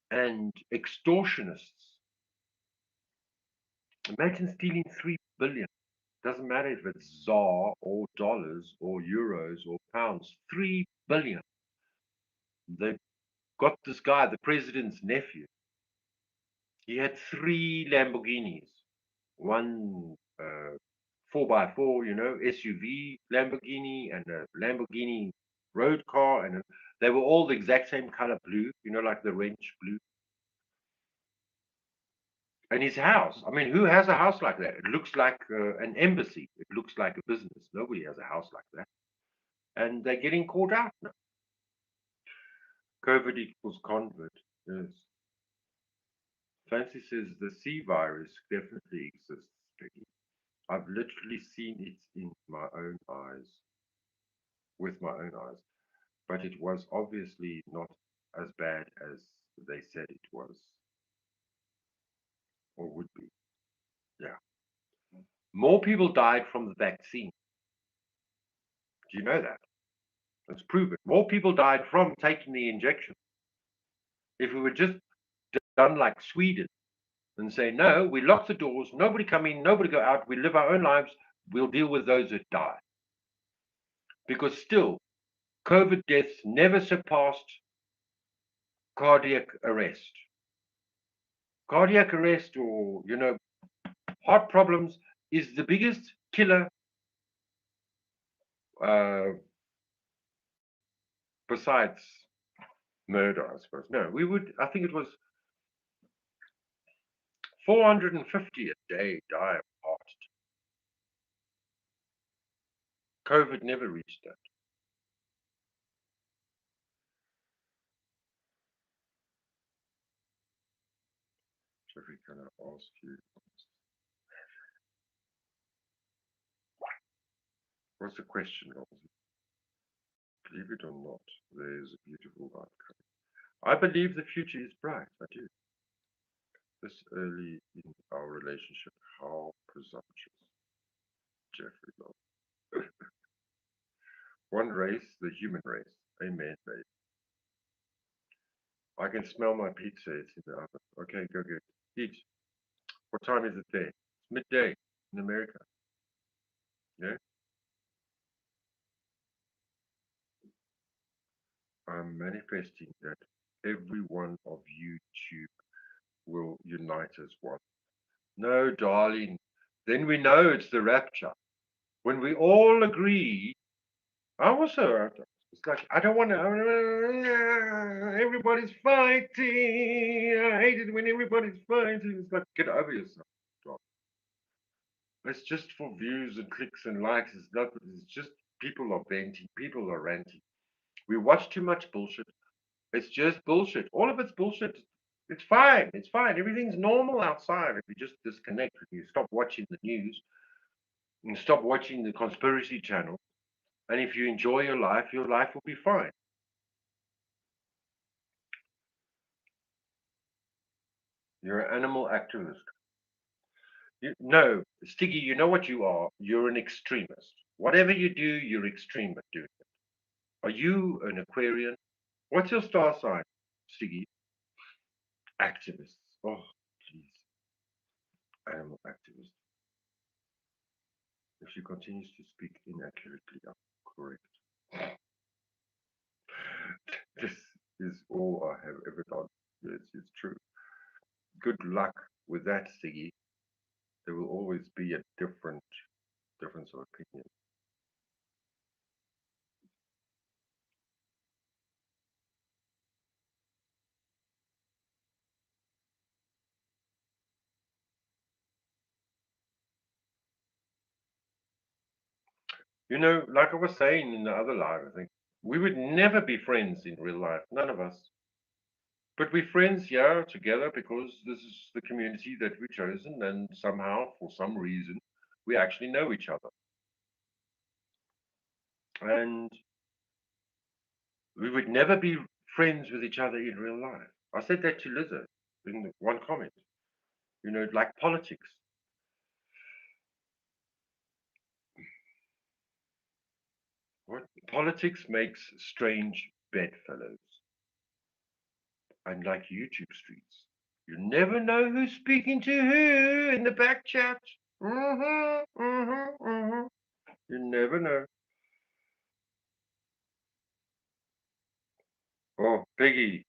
and extortionists. Imagine stealing 3 billion. Doesn't matter if it's ZAR or dollars or euros or pounds. 3 billion. They've got this guy, the president's nephew. He had three Lamborghinis. One 4x4, SUV Lamborghini and a Lamborghini road car. And they were all the exact same color blue, like the wrench blue. And his house, I mean, who has a house like that? It looks like an embassy. It looks like a business. Nobody has a house like that. And they're getting caught out now. COVID equals convert. Yes. Fancy says the C virus definitely exists, Peggy. I've literally seen it in my own eyes, with my own eyes. But it was obviously not as bad as they said it was or would be. Yeah. More people died from the vaccine. Do you know that? Let's prove it. More people died from taking the injection. If we were just done like Sweden and say, no, we lock the doors, nobody come in, nobody go out, we live our own lives, we'll deal with those that die. Because still, COVID deaths never surpassed cardiac arrest. Cardiac arrest or, heart problems is the biggest killer uh, besides murder, I suppose. No, I think it was 450 a day die of heart. COVID never reached that. Jeffrey, can I ask you, what's the question, Rolsey? Believe it or not, there is a beautiful light coming. I believe the future is bright. I do. This early in our relationship, how presumptuous, Jeffrey Love. One race, the human race. Amen, babe. I can smell my pizza. It's in the oven. Okay, go get it. Eat. What time is it there? It's midday in America. Yeah? I'm manifesting that every one of YouTube will unite as one. No, darling. Then we know it's the rapture. When we all agree, I also, it's like, I don't want to, everybody's fighting. I hate it when everybody's fighting. It's like, get over yourself. It's just for views and clicks and likes. It's not. It's just people are venting. People are ranting. We watch too much bullshit. It's just bullshit. All of it's bullshit. It's fine. It's fine. Everything's normal outside if you just disconnect. If you stop watching the news and stop watching the conspiracy channel, and if you enjoy your life will be fine. You're an animal activist. No, Stiggy, you know what you are? You're an extremist. Whatever you do, you're extreme at doing it. Are you an Aquarian? What's your star sign, Stiggy? Activists. Oh, please. Animal activist. If she continues to speak inaccurately, I'm correct. This is all I have ever done. Yes, it's true. Good luck with that, Stiggy. There will always be a difference of opinion. You know, like I was saying in the other live, I think we would never be friends in real life, none of us. But we're friends here together because this is the community that we've chosen, and somehow, for some reason, we actually know each other. And we would never be friends with each other in real life. I said that to Lizzo in one comment. You know, like politics. What politics makes strange bedfellows, unlike YouTube streets. You never know who's speaking to who in the back chat. You never know. Oh, Peggy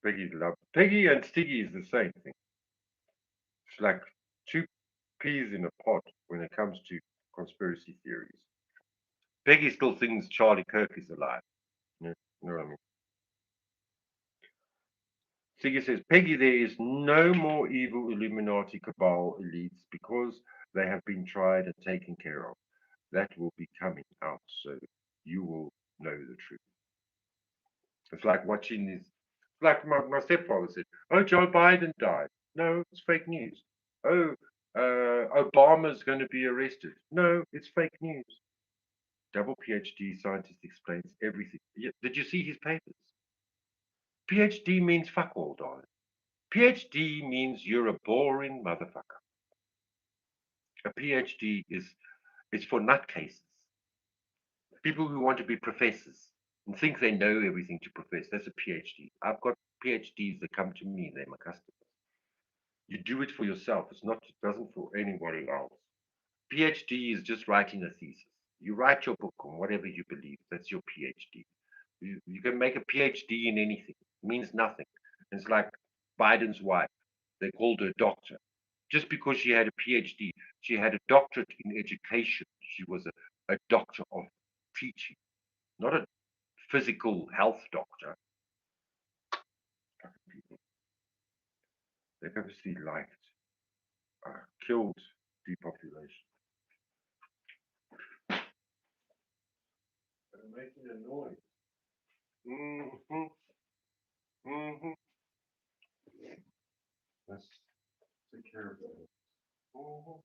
love Peggy and Stiggy is the same thing. It's like two peas in a pod when it comes to conspiracy theories. Peggy still thinks Charlie Kirk is alive. You know what I mean? Stiggy says, Peggy, there is no more evil Illuminati cabal elites because they have been tried and taken care of. That will be coming out, so you will know the truth. It's like watching this. Like my stepfather said, "Oh, Joe Biden died." No, it's fake news. Oh, Obama's going to be arrested. No, it's fake news. Double PhD scientist explains everything. Did you see his papers? PhD means fuck all, darling. PhD means you're a boring motherfucker. A PhD is for nutcases. People who want to be professors and think they know everything to profess. That's a PhD. I've got PhDs that come to me. They're my customers. You do it for yourself. It doesn't for anybody else. PhD is just writing a thesis. You write your book on whatever you believe. That's your PhD. You can make a PhD in anything. It means nothing. It's like Biden's wife. They called her doctor. Just because she had a PhD, she had a doctorate in education. She was a doctor of teaching, not a physical health doctor. They obviously liked, killed depopulation. They're making a noise. Mm-hmm. Mm-hmm. Let's take care of that. Mm-hmm.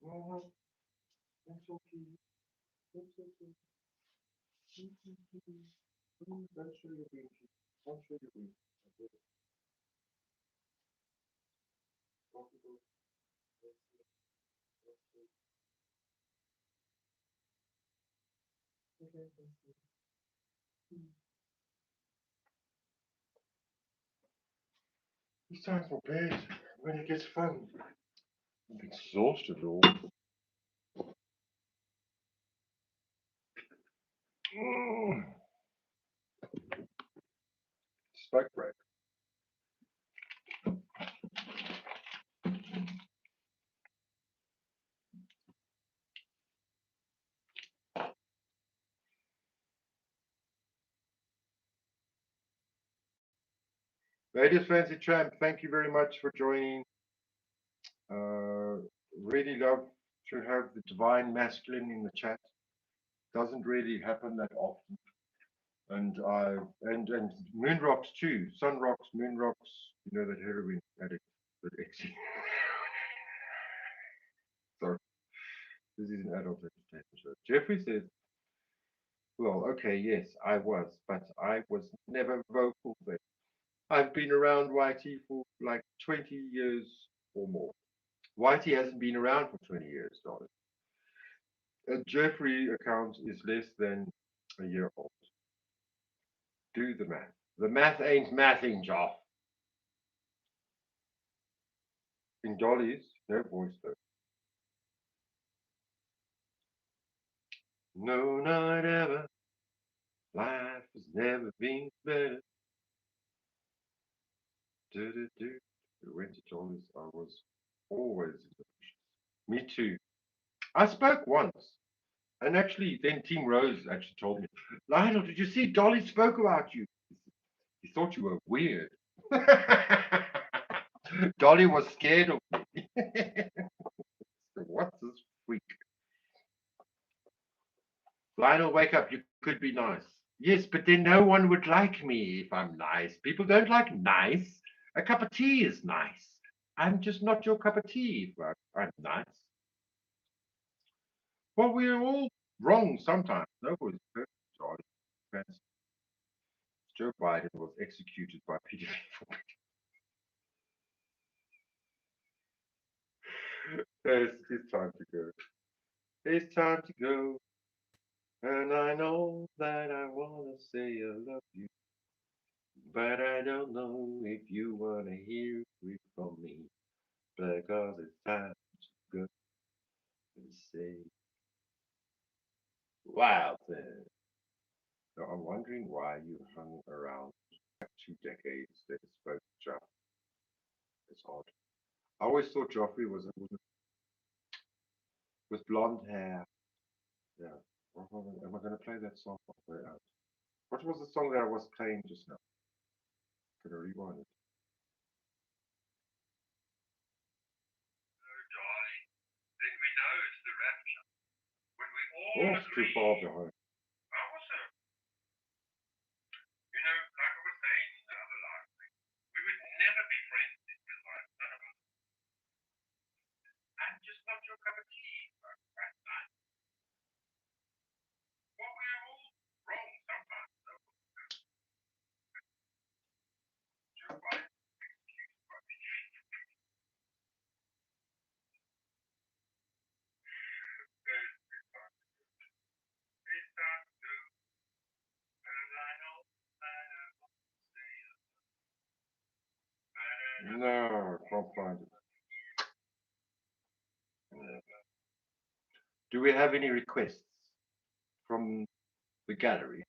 Mm-hmm. That's okay. That's okay. Don't show your binky. Don't show your binky. Okay. It's time for bed. When it gets fun. I'm exhausted all. Mm. Smoke break. Ladies Fancy Tramp, thank you very much for joining. Uh, really love to have the divine masculine in the chat. Doesn't really happen that often. And moon rocks too. Sun rocks, moon rocks. You know that heroin addict, that ex. Sorry, this is an adult entertainment show. Jeffrey says, "Well, okay, yes, I was, but I was never vocal then. I've been around YT for like 20 years or more. YT hasn't been around for 20 years, darling. A Jeffrey account is less than a year old. Do the math. The math ain't mathing, Joff. In Dolly's, no voice though. No, not ever. Life has never been better. Do, do, do. We went to Dolly's. I was always in the bushes. Me too. I spoke once. And actually, then Team Rose actually told me, Lionel, did you see Dolly spoke about you? He thought you were weird. Dolly was scared of me. What's this freak? Lionel, wake up. You could be nice. Yes, but then no one would like me if I'm nice. People don't like nice. A cup of tea is nice. I'm just not your cup of tea if I'm nice. Well, we're all wrong sometimes. Nobody's perfect, Charlie. Joe Biden was executed by PDP. It's time to go. It's time to go. And I know that I want to say I love you. But I don't know if you want to hear it from me. Because it's time to go and say, wow, then. So I'm wondering why you hung around like 2 decades that spoke Jap. It's odd. I always thought Joffrey was a woman with blonde hair. Yeah. Am I going to play that song all the way out? What was the song that I was playing just now? Can I rewind it? Oh, it's too far behind. No, I can't find it. Yeah. Do we have any requests from the gallery,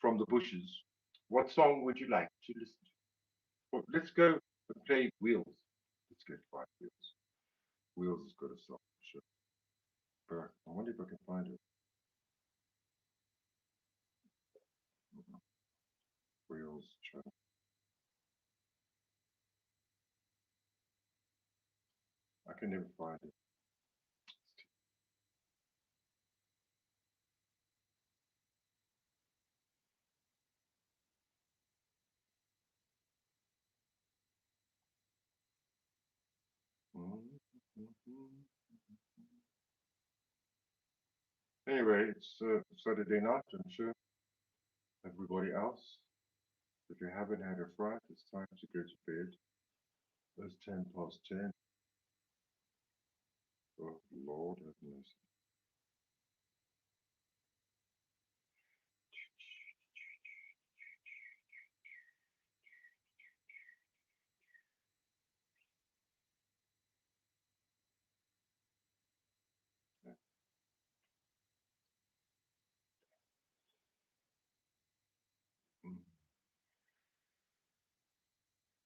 from the bushes? What song would you like to listen to? Well, let's go and play Wheels. Let's go find Wheels. Wheels has got a song, sure. But I wonder if I can find it. Wheels channel. I can never find it. Anyway, it's Saturday night. I'm sure everybody else, if you haven't had a fright, it's time to go to bed. It's 10 past 10. Oh, Lord have mercy. Mm.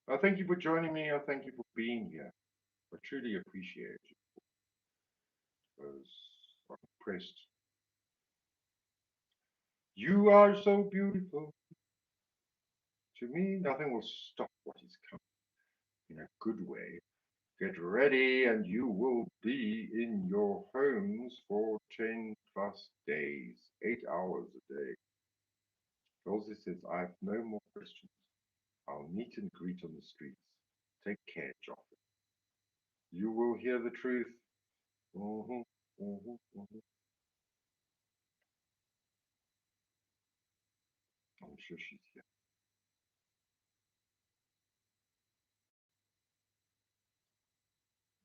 I thank you for joining me. I thank you for being here. I truly appreciate it because I'm impressed. You are so beautiful To me, nothing will stop what is coming in a good way. Get ready, and you will be in your homes for 10 plus days, 8 hours a day. Rosie says, I have no more questions. I'll meet and greet on the streets. Take care, Joffrey. You will hear the truth. Mm-hmm, mm-hmm, mm-hmm. I'm sure she's here.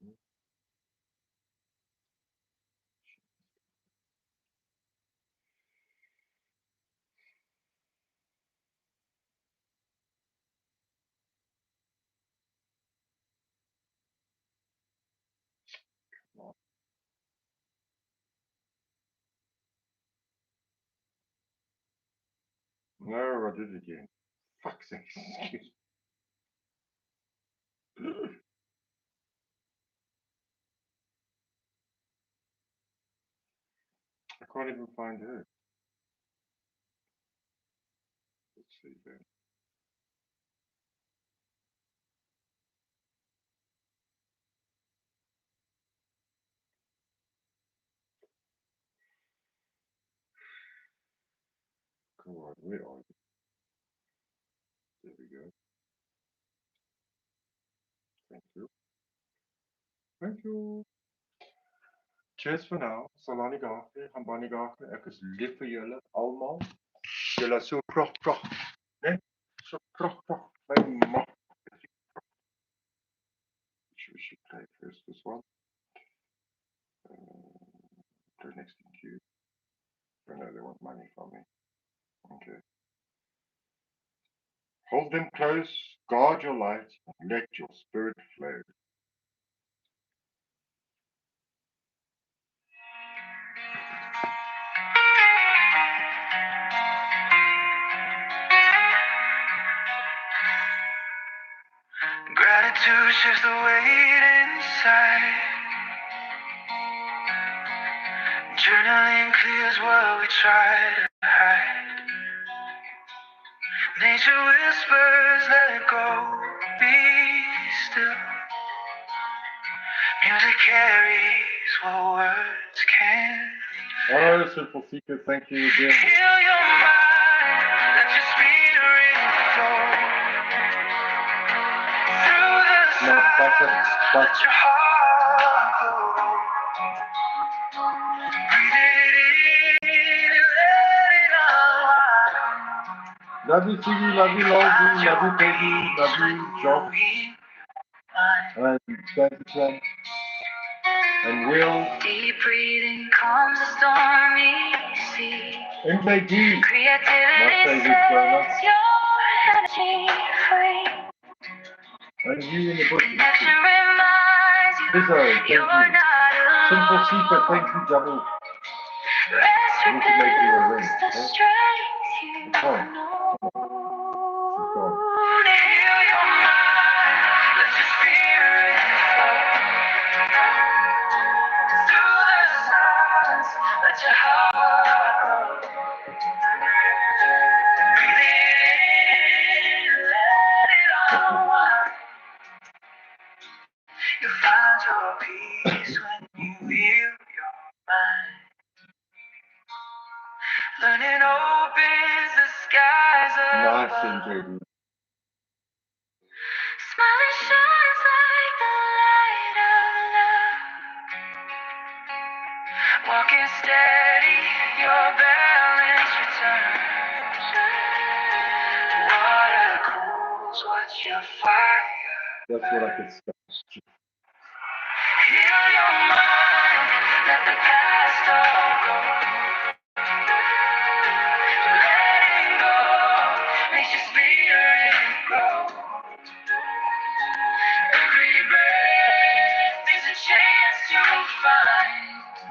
Mm. No, I did it again. Fuck's sake. Excuse me. I can't even find her. Let's see then. Come on, where are you? There we go. Thank you. Thank you. Cheers for now. Salani gake, hambani gake. Ek is lief vir julle almal. Julle is so pragtig, né? So pragtig. My ma. We should play first this one. The next in queue. I know they want money from me. Okay. Hold them close, guard your light, and let your spirit flow.
Gratitude shifts the weight inside. Journaling clears what we try to hide. Nature whispers, let it go, be still. Music carries what words can't.
Oh, Simple Secret, thank you again.
Heal your mind, let your spirit flow. Through the silence, let your heart go. Breathe it in and let it unwind.
Love you, Siggy, love you, Logie, love you, Peggy, love you, Jock, and Sam, and Will.
Deep breathing calms the stormy sea.
MJD,
Creativity sets your energy free.
and you in the bushes.
Connection reminds you
Thank
you're
you.
not alone.
Simple Secret, thank you, Double.
Rest
We can make you a ring.
rebuilds the strength you
Oh.
know.
She's gone.
Heal your mind, let your spirit flow. Through the silence, let your heart grow. Breathe it in, let it unwind. You'll find your peace when you heal your mind. Learning opens the skies
Nice,
above.
MJD.
Smiling shines like the light of love. Walking steady, your balance returns. Water cools what your fire.
That's what I could start.
Heal your mind, let the past all go. Letting go makes your spirit grow. Every breath is a chance to find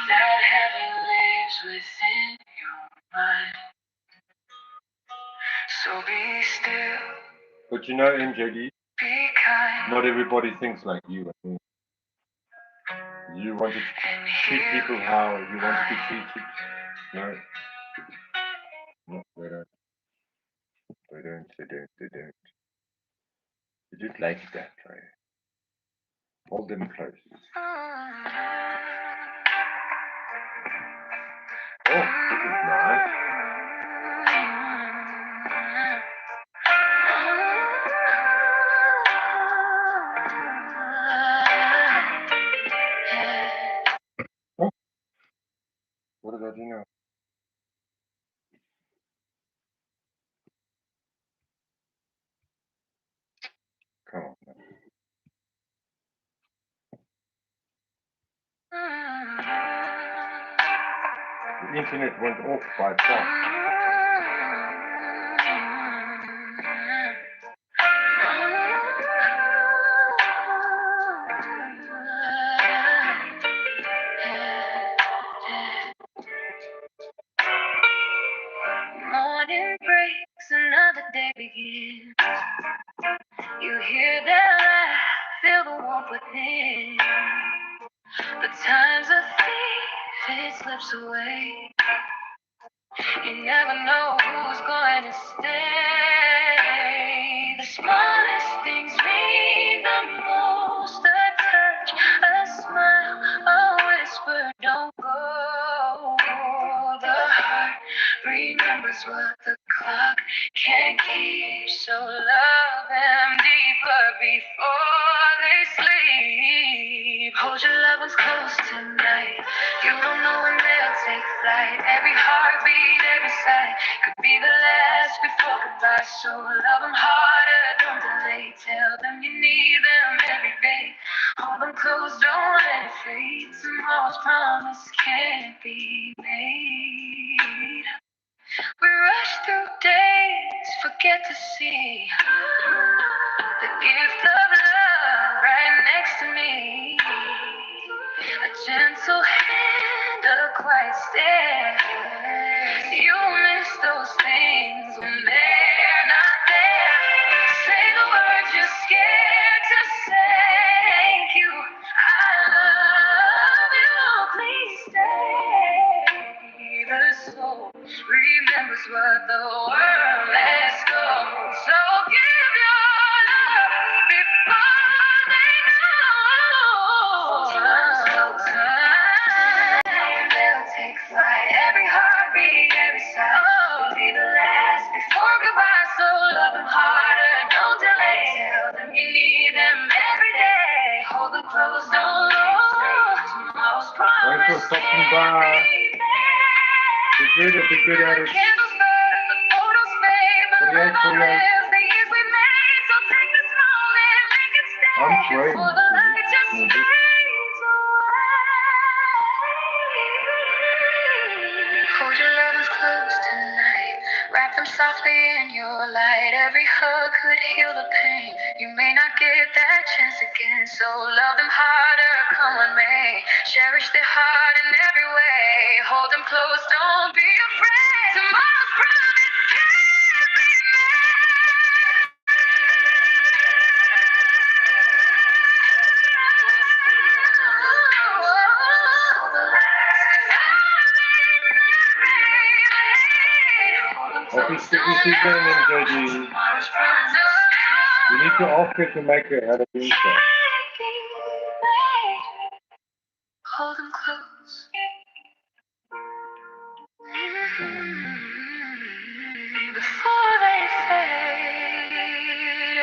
that heaven lives within your mind. So be still,
But you know, MJD,
be kind,
not everybody thinks like you and me. You want to
and
treat
heal
people
your
how you want to be
mind.
treated. No, no, they don't. They don't. They just like that, right? Hold them close. Oh, this is nice. Oh, what did I do now? Come on. The internet went off by itself.
Morning breaks, another day begins. You hear their laugh, feel the warmth within. But time's a thief, it slips away. You never know who's going to stay. The smallest things mean the most. A touch, a smile, a whisper, don't go. The heart remembers what the clock can't keep. So love them deeper before they sleep. Hold your loved ones close tonight. You don't know when they'll take flight. Every heartbeat, every sigh could be the last before goodbye. So love them harder, don't delay. Tell them you need them every day. Hold them close, don't let it fade. Tomorrow's promise can't be made. We rush through days, forget to see the gift of love right next to me. A gentle hand, a quiet stare. You miss those things when they're not there. Say the words you're scared to say. Thank you, I love you, please stay. The soul remembers what the world lets go. So give your love before they know. Time they'll take flight. Every heartbeat, every sigh will be the last before goodbye. So love them harder, don't delay. Tell them you need them every day. Hold them close, don't lose. Tomorrow's promise
stopping
can't
by.
be made.
Be good at it.
Candles burn, the photos fade, but love outlives the years we made. So take this moment, make it stay.
I'm praying.
Before the light just fades away. Hold your loved ones close tonight. Wrap them softly in your light. Every hug could heal the pain. You may not get that chance again. So love them harder, come on May. Cherish their heart in every way. Hold them close, don't be afraid. Tomorrow's promise can't be
Happy sticky season, JD. You need to ask her to make a Halloween song.
Hold them close. Before they fade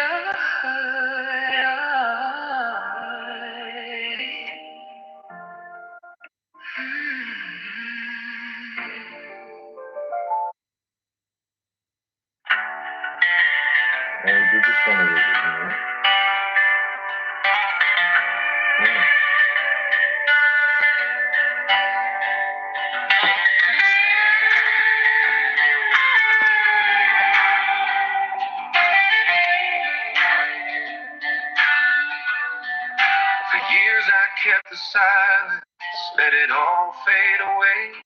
Oh, this is kind of original. Yeah.
For years I kept the silence, let it all fade away.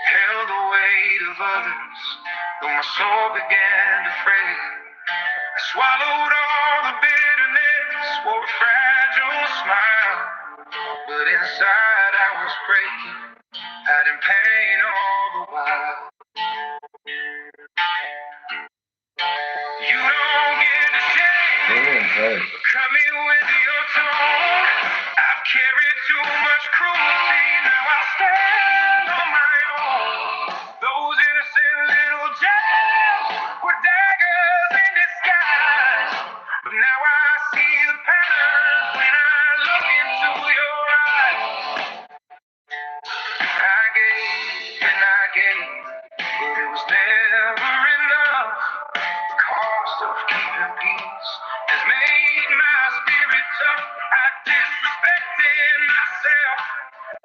Held the weight of others, though my soul began to fray. I swallowed all the bitterness, wore a fragile smile. But inside I was breaking, hiding pain all the while. with your tone. I've carried too much cruelty, now I stand on my own. Those innocent little gems were daggers in disguise. But now I see the patterns when I look into your eyes. I gave and I gave, but it was never enough. The cost of keeping peace has made my spirit tough. I disrespected myself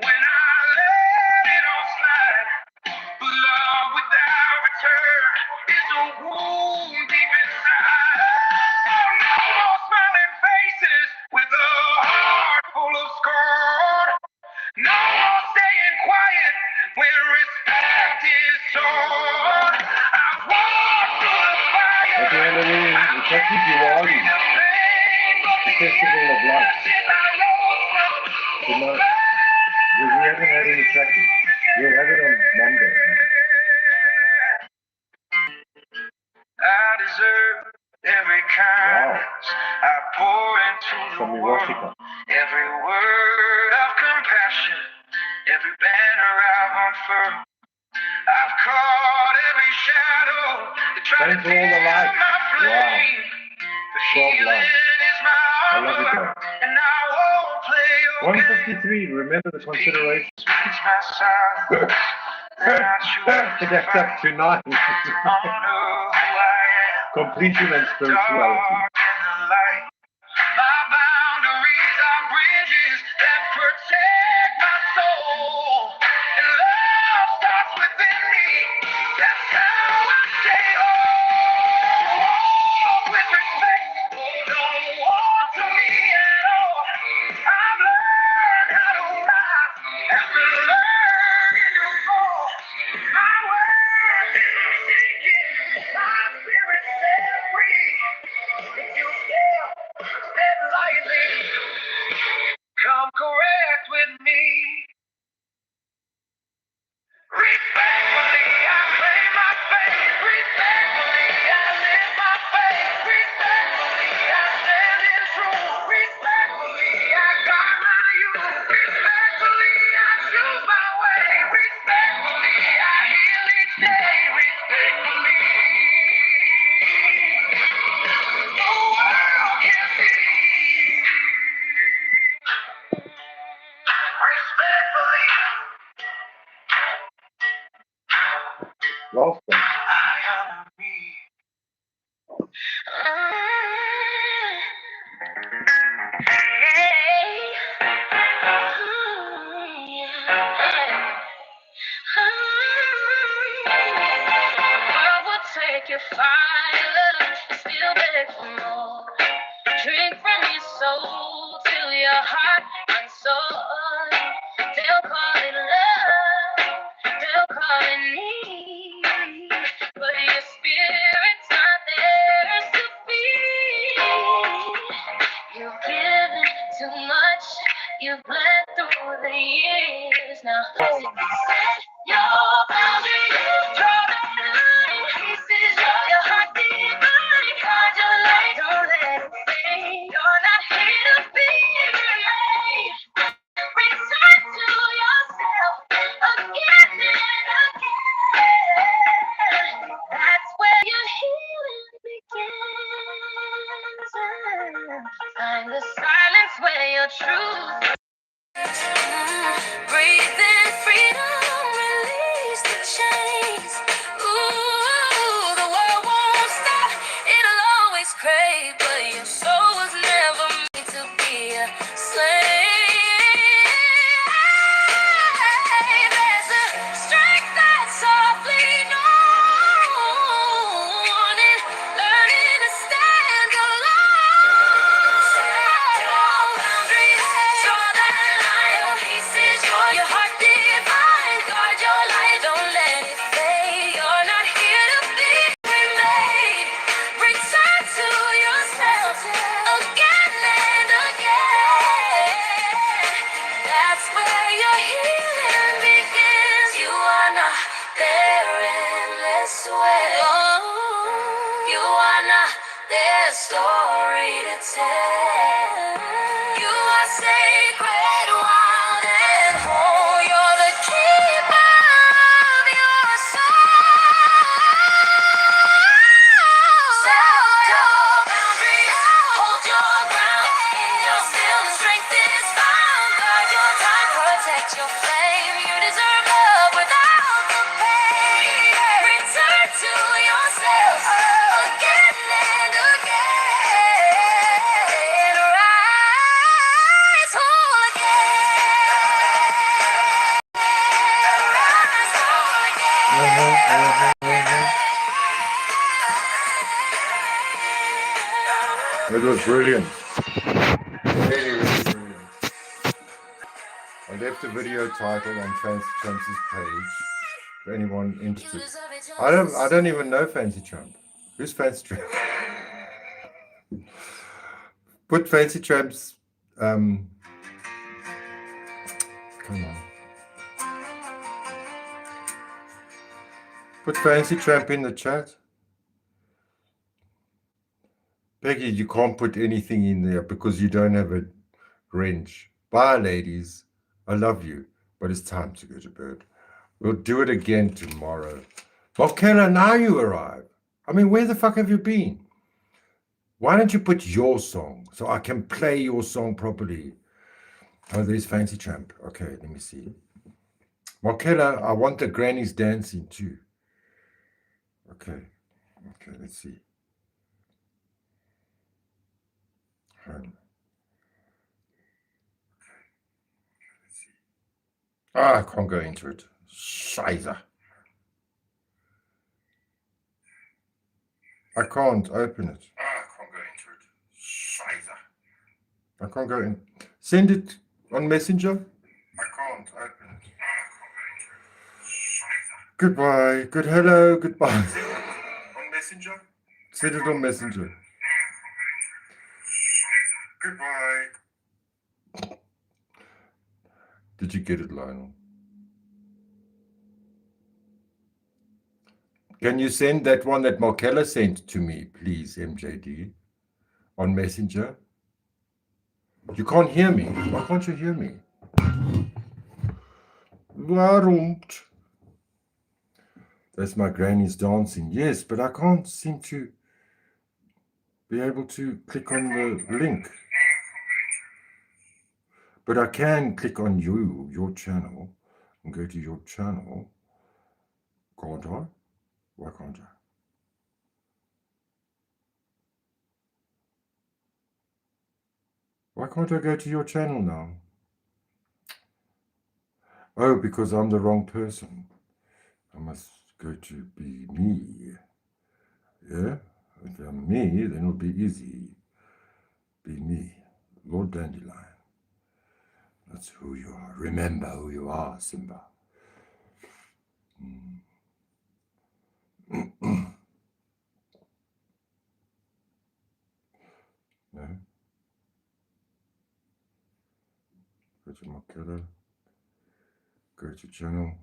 when I let it all slide. But love without return is a wound deep inside. No more smiling faces with a heart full of scorn. No more staying quiet when respect is torn. I've walked through the fire.
Happy Halloween. It's actually Diwali. The Festival of Lights. Good night. We haven't had any practice. We'll have it on Monday.
I deserve every kindness I pour into the
From
world.
Erotica.
Every word of compassion, every banner I've unfurled. I've caught every shadow that tried to
Thanks for all the
dim
lights.
my flame. But
12
healing
lights.
is my
I love it,
armor,
guys.
and I won't play your game.
153. Remember the consideration.
Peace meets my silence. Then I choose to
That's up
fight.
to 9.
Honor who I am.
Completion and spirituality.
Dark and the light. My boundaries are bridges that protect my soul. And love starts within me. That's how I stay whole. With respect, don't walk to me at all. I've learned how to rise after learning to fall. My word is shaking, my spirit set free. If you feel step lightly, come correct with me. Respectfully, I claim my space. Respectfully, I live my faith. Respectfully, I stand in truth. Respectfully, I guard my youth. Respectfully, I choose my way. Respectfully, I heal each day. Respectfully, the world can see. Respectfully,
Last one.
I honor me. What would take your fire and still beg for more? Drink from your soul till your heart and soul. They'll call it love, they'll call it need, but your spirit's not theirs to feed. You've given too much, you've bled through the years. Now set your boundaries, draw the line. Pieces of your heart divine. Guard your light, don't let it fade. You're not here to be remade. Return to yourself again and again. That's where your healing begins. Find the silence where your truth. Breathe in freedom, release the chains. Ooh, the world won't stop, it'll always crave, but your soul was never meant to be a slave. There's a strength that's softly known in learning to stand alone. Set your boundaries, draw that line. Pieces, your heart divine. Guard your light, don't let it fade. You're not here to be remade. Return to yourself again and again. That's where your healing begins. You are not their endless way. You are not their story to tell. sacred, wild and whole. You're the keeper of your soul. Set your boundaries, hold your ground. In your stillness, strength is found. Guard your time, protect your flame. You deserve love without the pain. Return to yourself again and again. Rise whole again. Rise whole again.
It was brilliant. Really, really brilliant. I left the video title on Fancy Champ's page for anyone interested. I don't even know Fancy Champ. Who's Fancy Champ? Put Fancy Champ's come on. Put Fancy Tramp in the chat. Peggy, you can't put anything in there because you don't have a wrench. Bye, ladies. I love you, but it's time to go to bed. We'll do it again tomorrow. Volcano, now you arrive. I mean, where the fuck have you been? Why don't you put your song so I can play your song properly? Oh, there's Fancy Tramp. Okay, let me see. Markella, I want the grannies dancing too. Okay, let's see. Let's see. Ah, I can't go into it. Scheiße. I can't open it. I can't go into it. Scheiße. I can't go in. Send it on Messenger. I can't open it. I can't go into it. Scheiße. Goodbye. Good hello. Goodbye. Send it on Messenger. Send it on Messenger. Goodbye. Did you get it, Lionel? Can you send that one that Markella sent to me, please, MJD, on Messenger? You can't hear me. Why can't you hear me? Waarom? That's my granny's dancing. Yes, but I can't seem to be able to click on the link. But I can click on your channel, and go to your channel. Can't I? Why can't I? Why can't I go to your channel now? Oh, because I'm the wrong person. I must go to be me. Yeah? If I'm me, then it'll be easy. Be me. Lord Dandelion. That's who you are. Remember who you are, Simba. No? Go to Markella. Go to channel.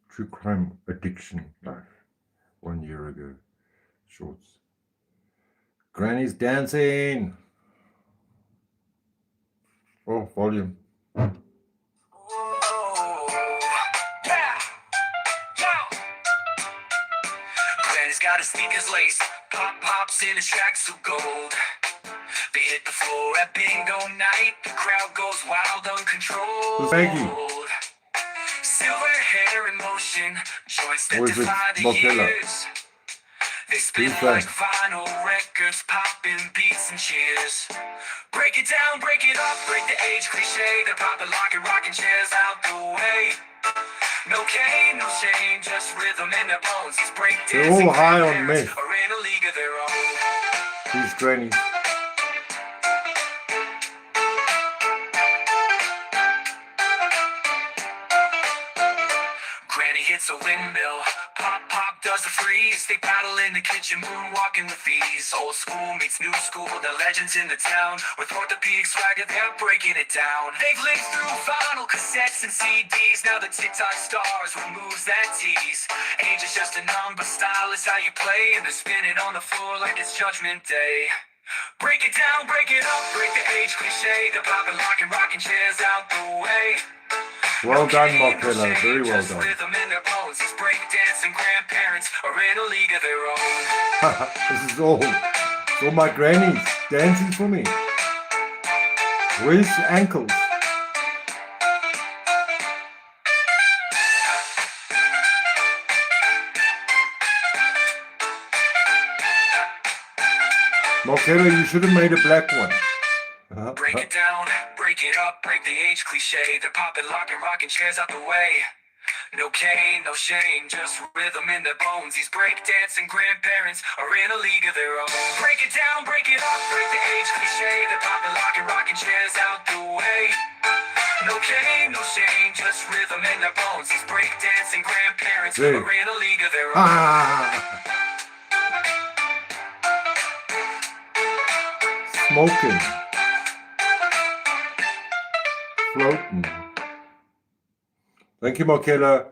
True Crime Addiction Life. 1 year ago. Shorts. Granny's dancing. Oh, volume.
Granny's got his sneakers laced, pops in his tracksuit gold. They hit the floor at bingo night. The crowd goes wild, uncontrolled. Silver hair in motion, joints that defy the years. They spin like vinyl records, popping beats and cheers. Break it down, break it up, break the age cliche. They're popping, locking, rocking chairs out the way. No cane, no shame, just rhythm in their bones. These break
they're all high on meth.
Are in a league of their own.
Who's Granny?
Granny hits a windmill, pop does a freeze. They paddle in the kitchen, moonwalking with ease. Old school meets new school, the legends in the town. With orthopedic swagger, they're breaking it down. They've lived through vinyl cassettes and CDs. Now the TikTok stars with moves that tease. Age is just a number, style is how you play. And they're spinning on the floor like it's Judgment Day. Break it down, break it up, break the age cliche. They're popping, locking, rocking chairs out the way.
Well done, Markella. Very well done.
Rhythm in their bones. These breakdancing grandparents are in a league of their own.
This is all my grannies dancing for me. Where's the ankles? Markella, you should have made a black one.
Break it down, break it up, break the age cliche. They're popping, locking, rocking chairs out the way. No cane, no shame, just rhythm in their bones. These breakdancing grandparents are in a league of their own. Break it down, break it up, break the age cliche. They're popping, locking, rocking chairs out the way. No cane, no shame, just rhythm in their bones. These breakdancing grandparents are in a league of their own.
Smoking. Floating. Thank you, Markella,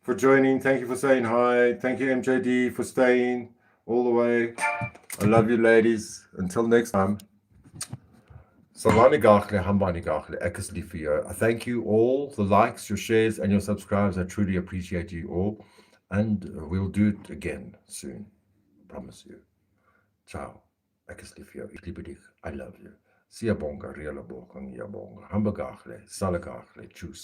for joining. Thank you for saying hi. Thank you, MJD, for staying all the way. I love you, ladies. Until next time. Salani Gachle, Hambani Gachle, Ekes lief vir jou. I thank you all, the likes, your shares, and your subscribes. I truly appreciate you all. And we'll do it again soon. I promise you. Ciao. Ekes lief vir jou. Ik liebe dich. I love you. Siyabonga, Riela Bokang, Yabonga, Hamba Gachle, Sala Gachle, Tschüss.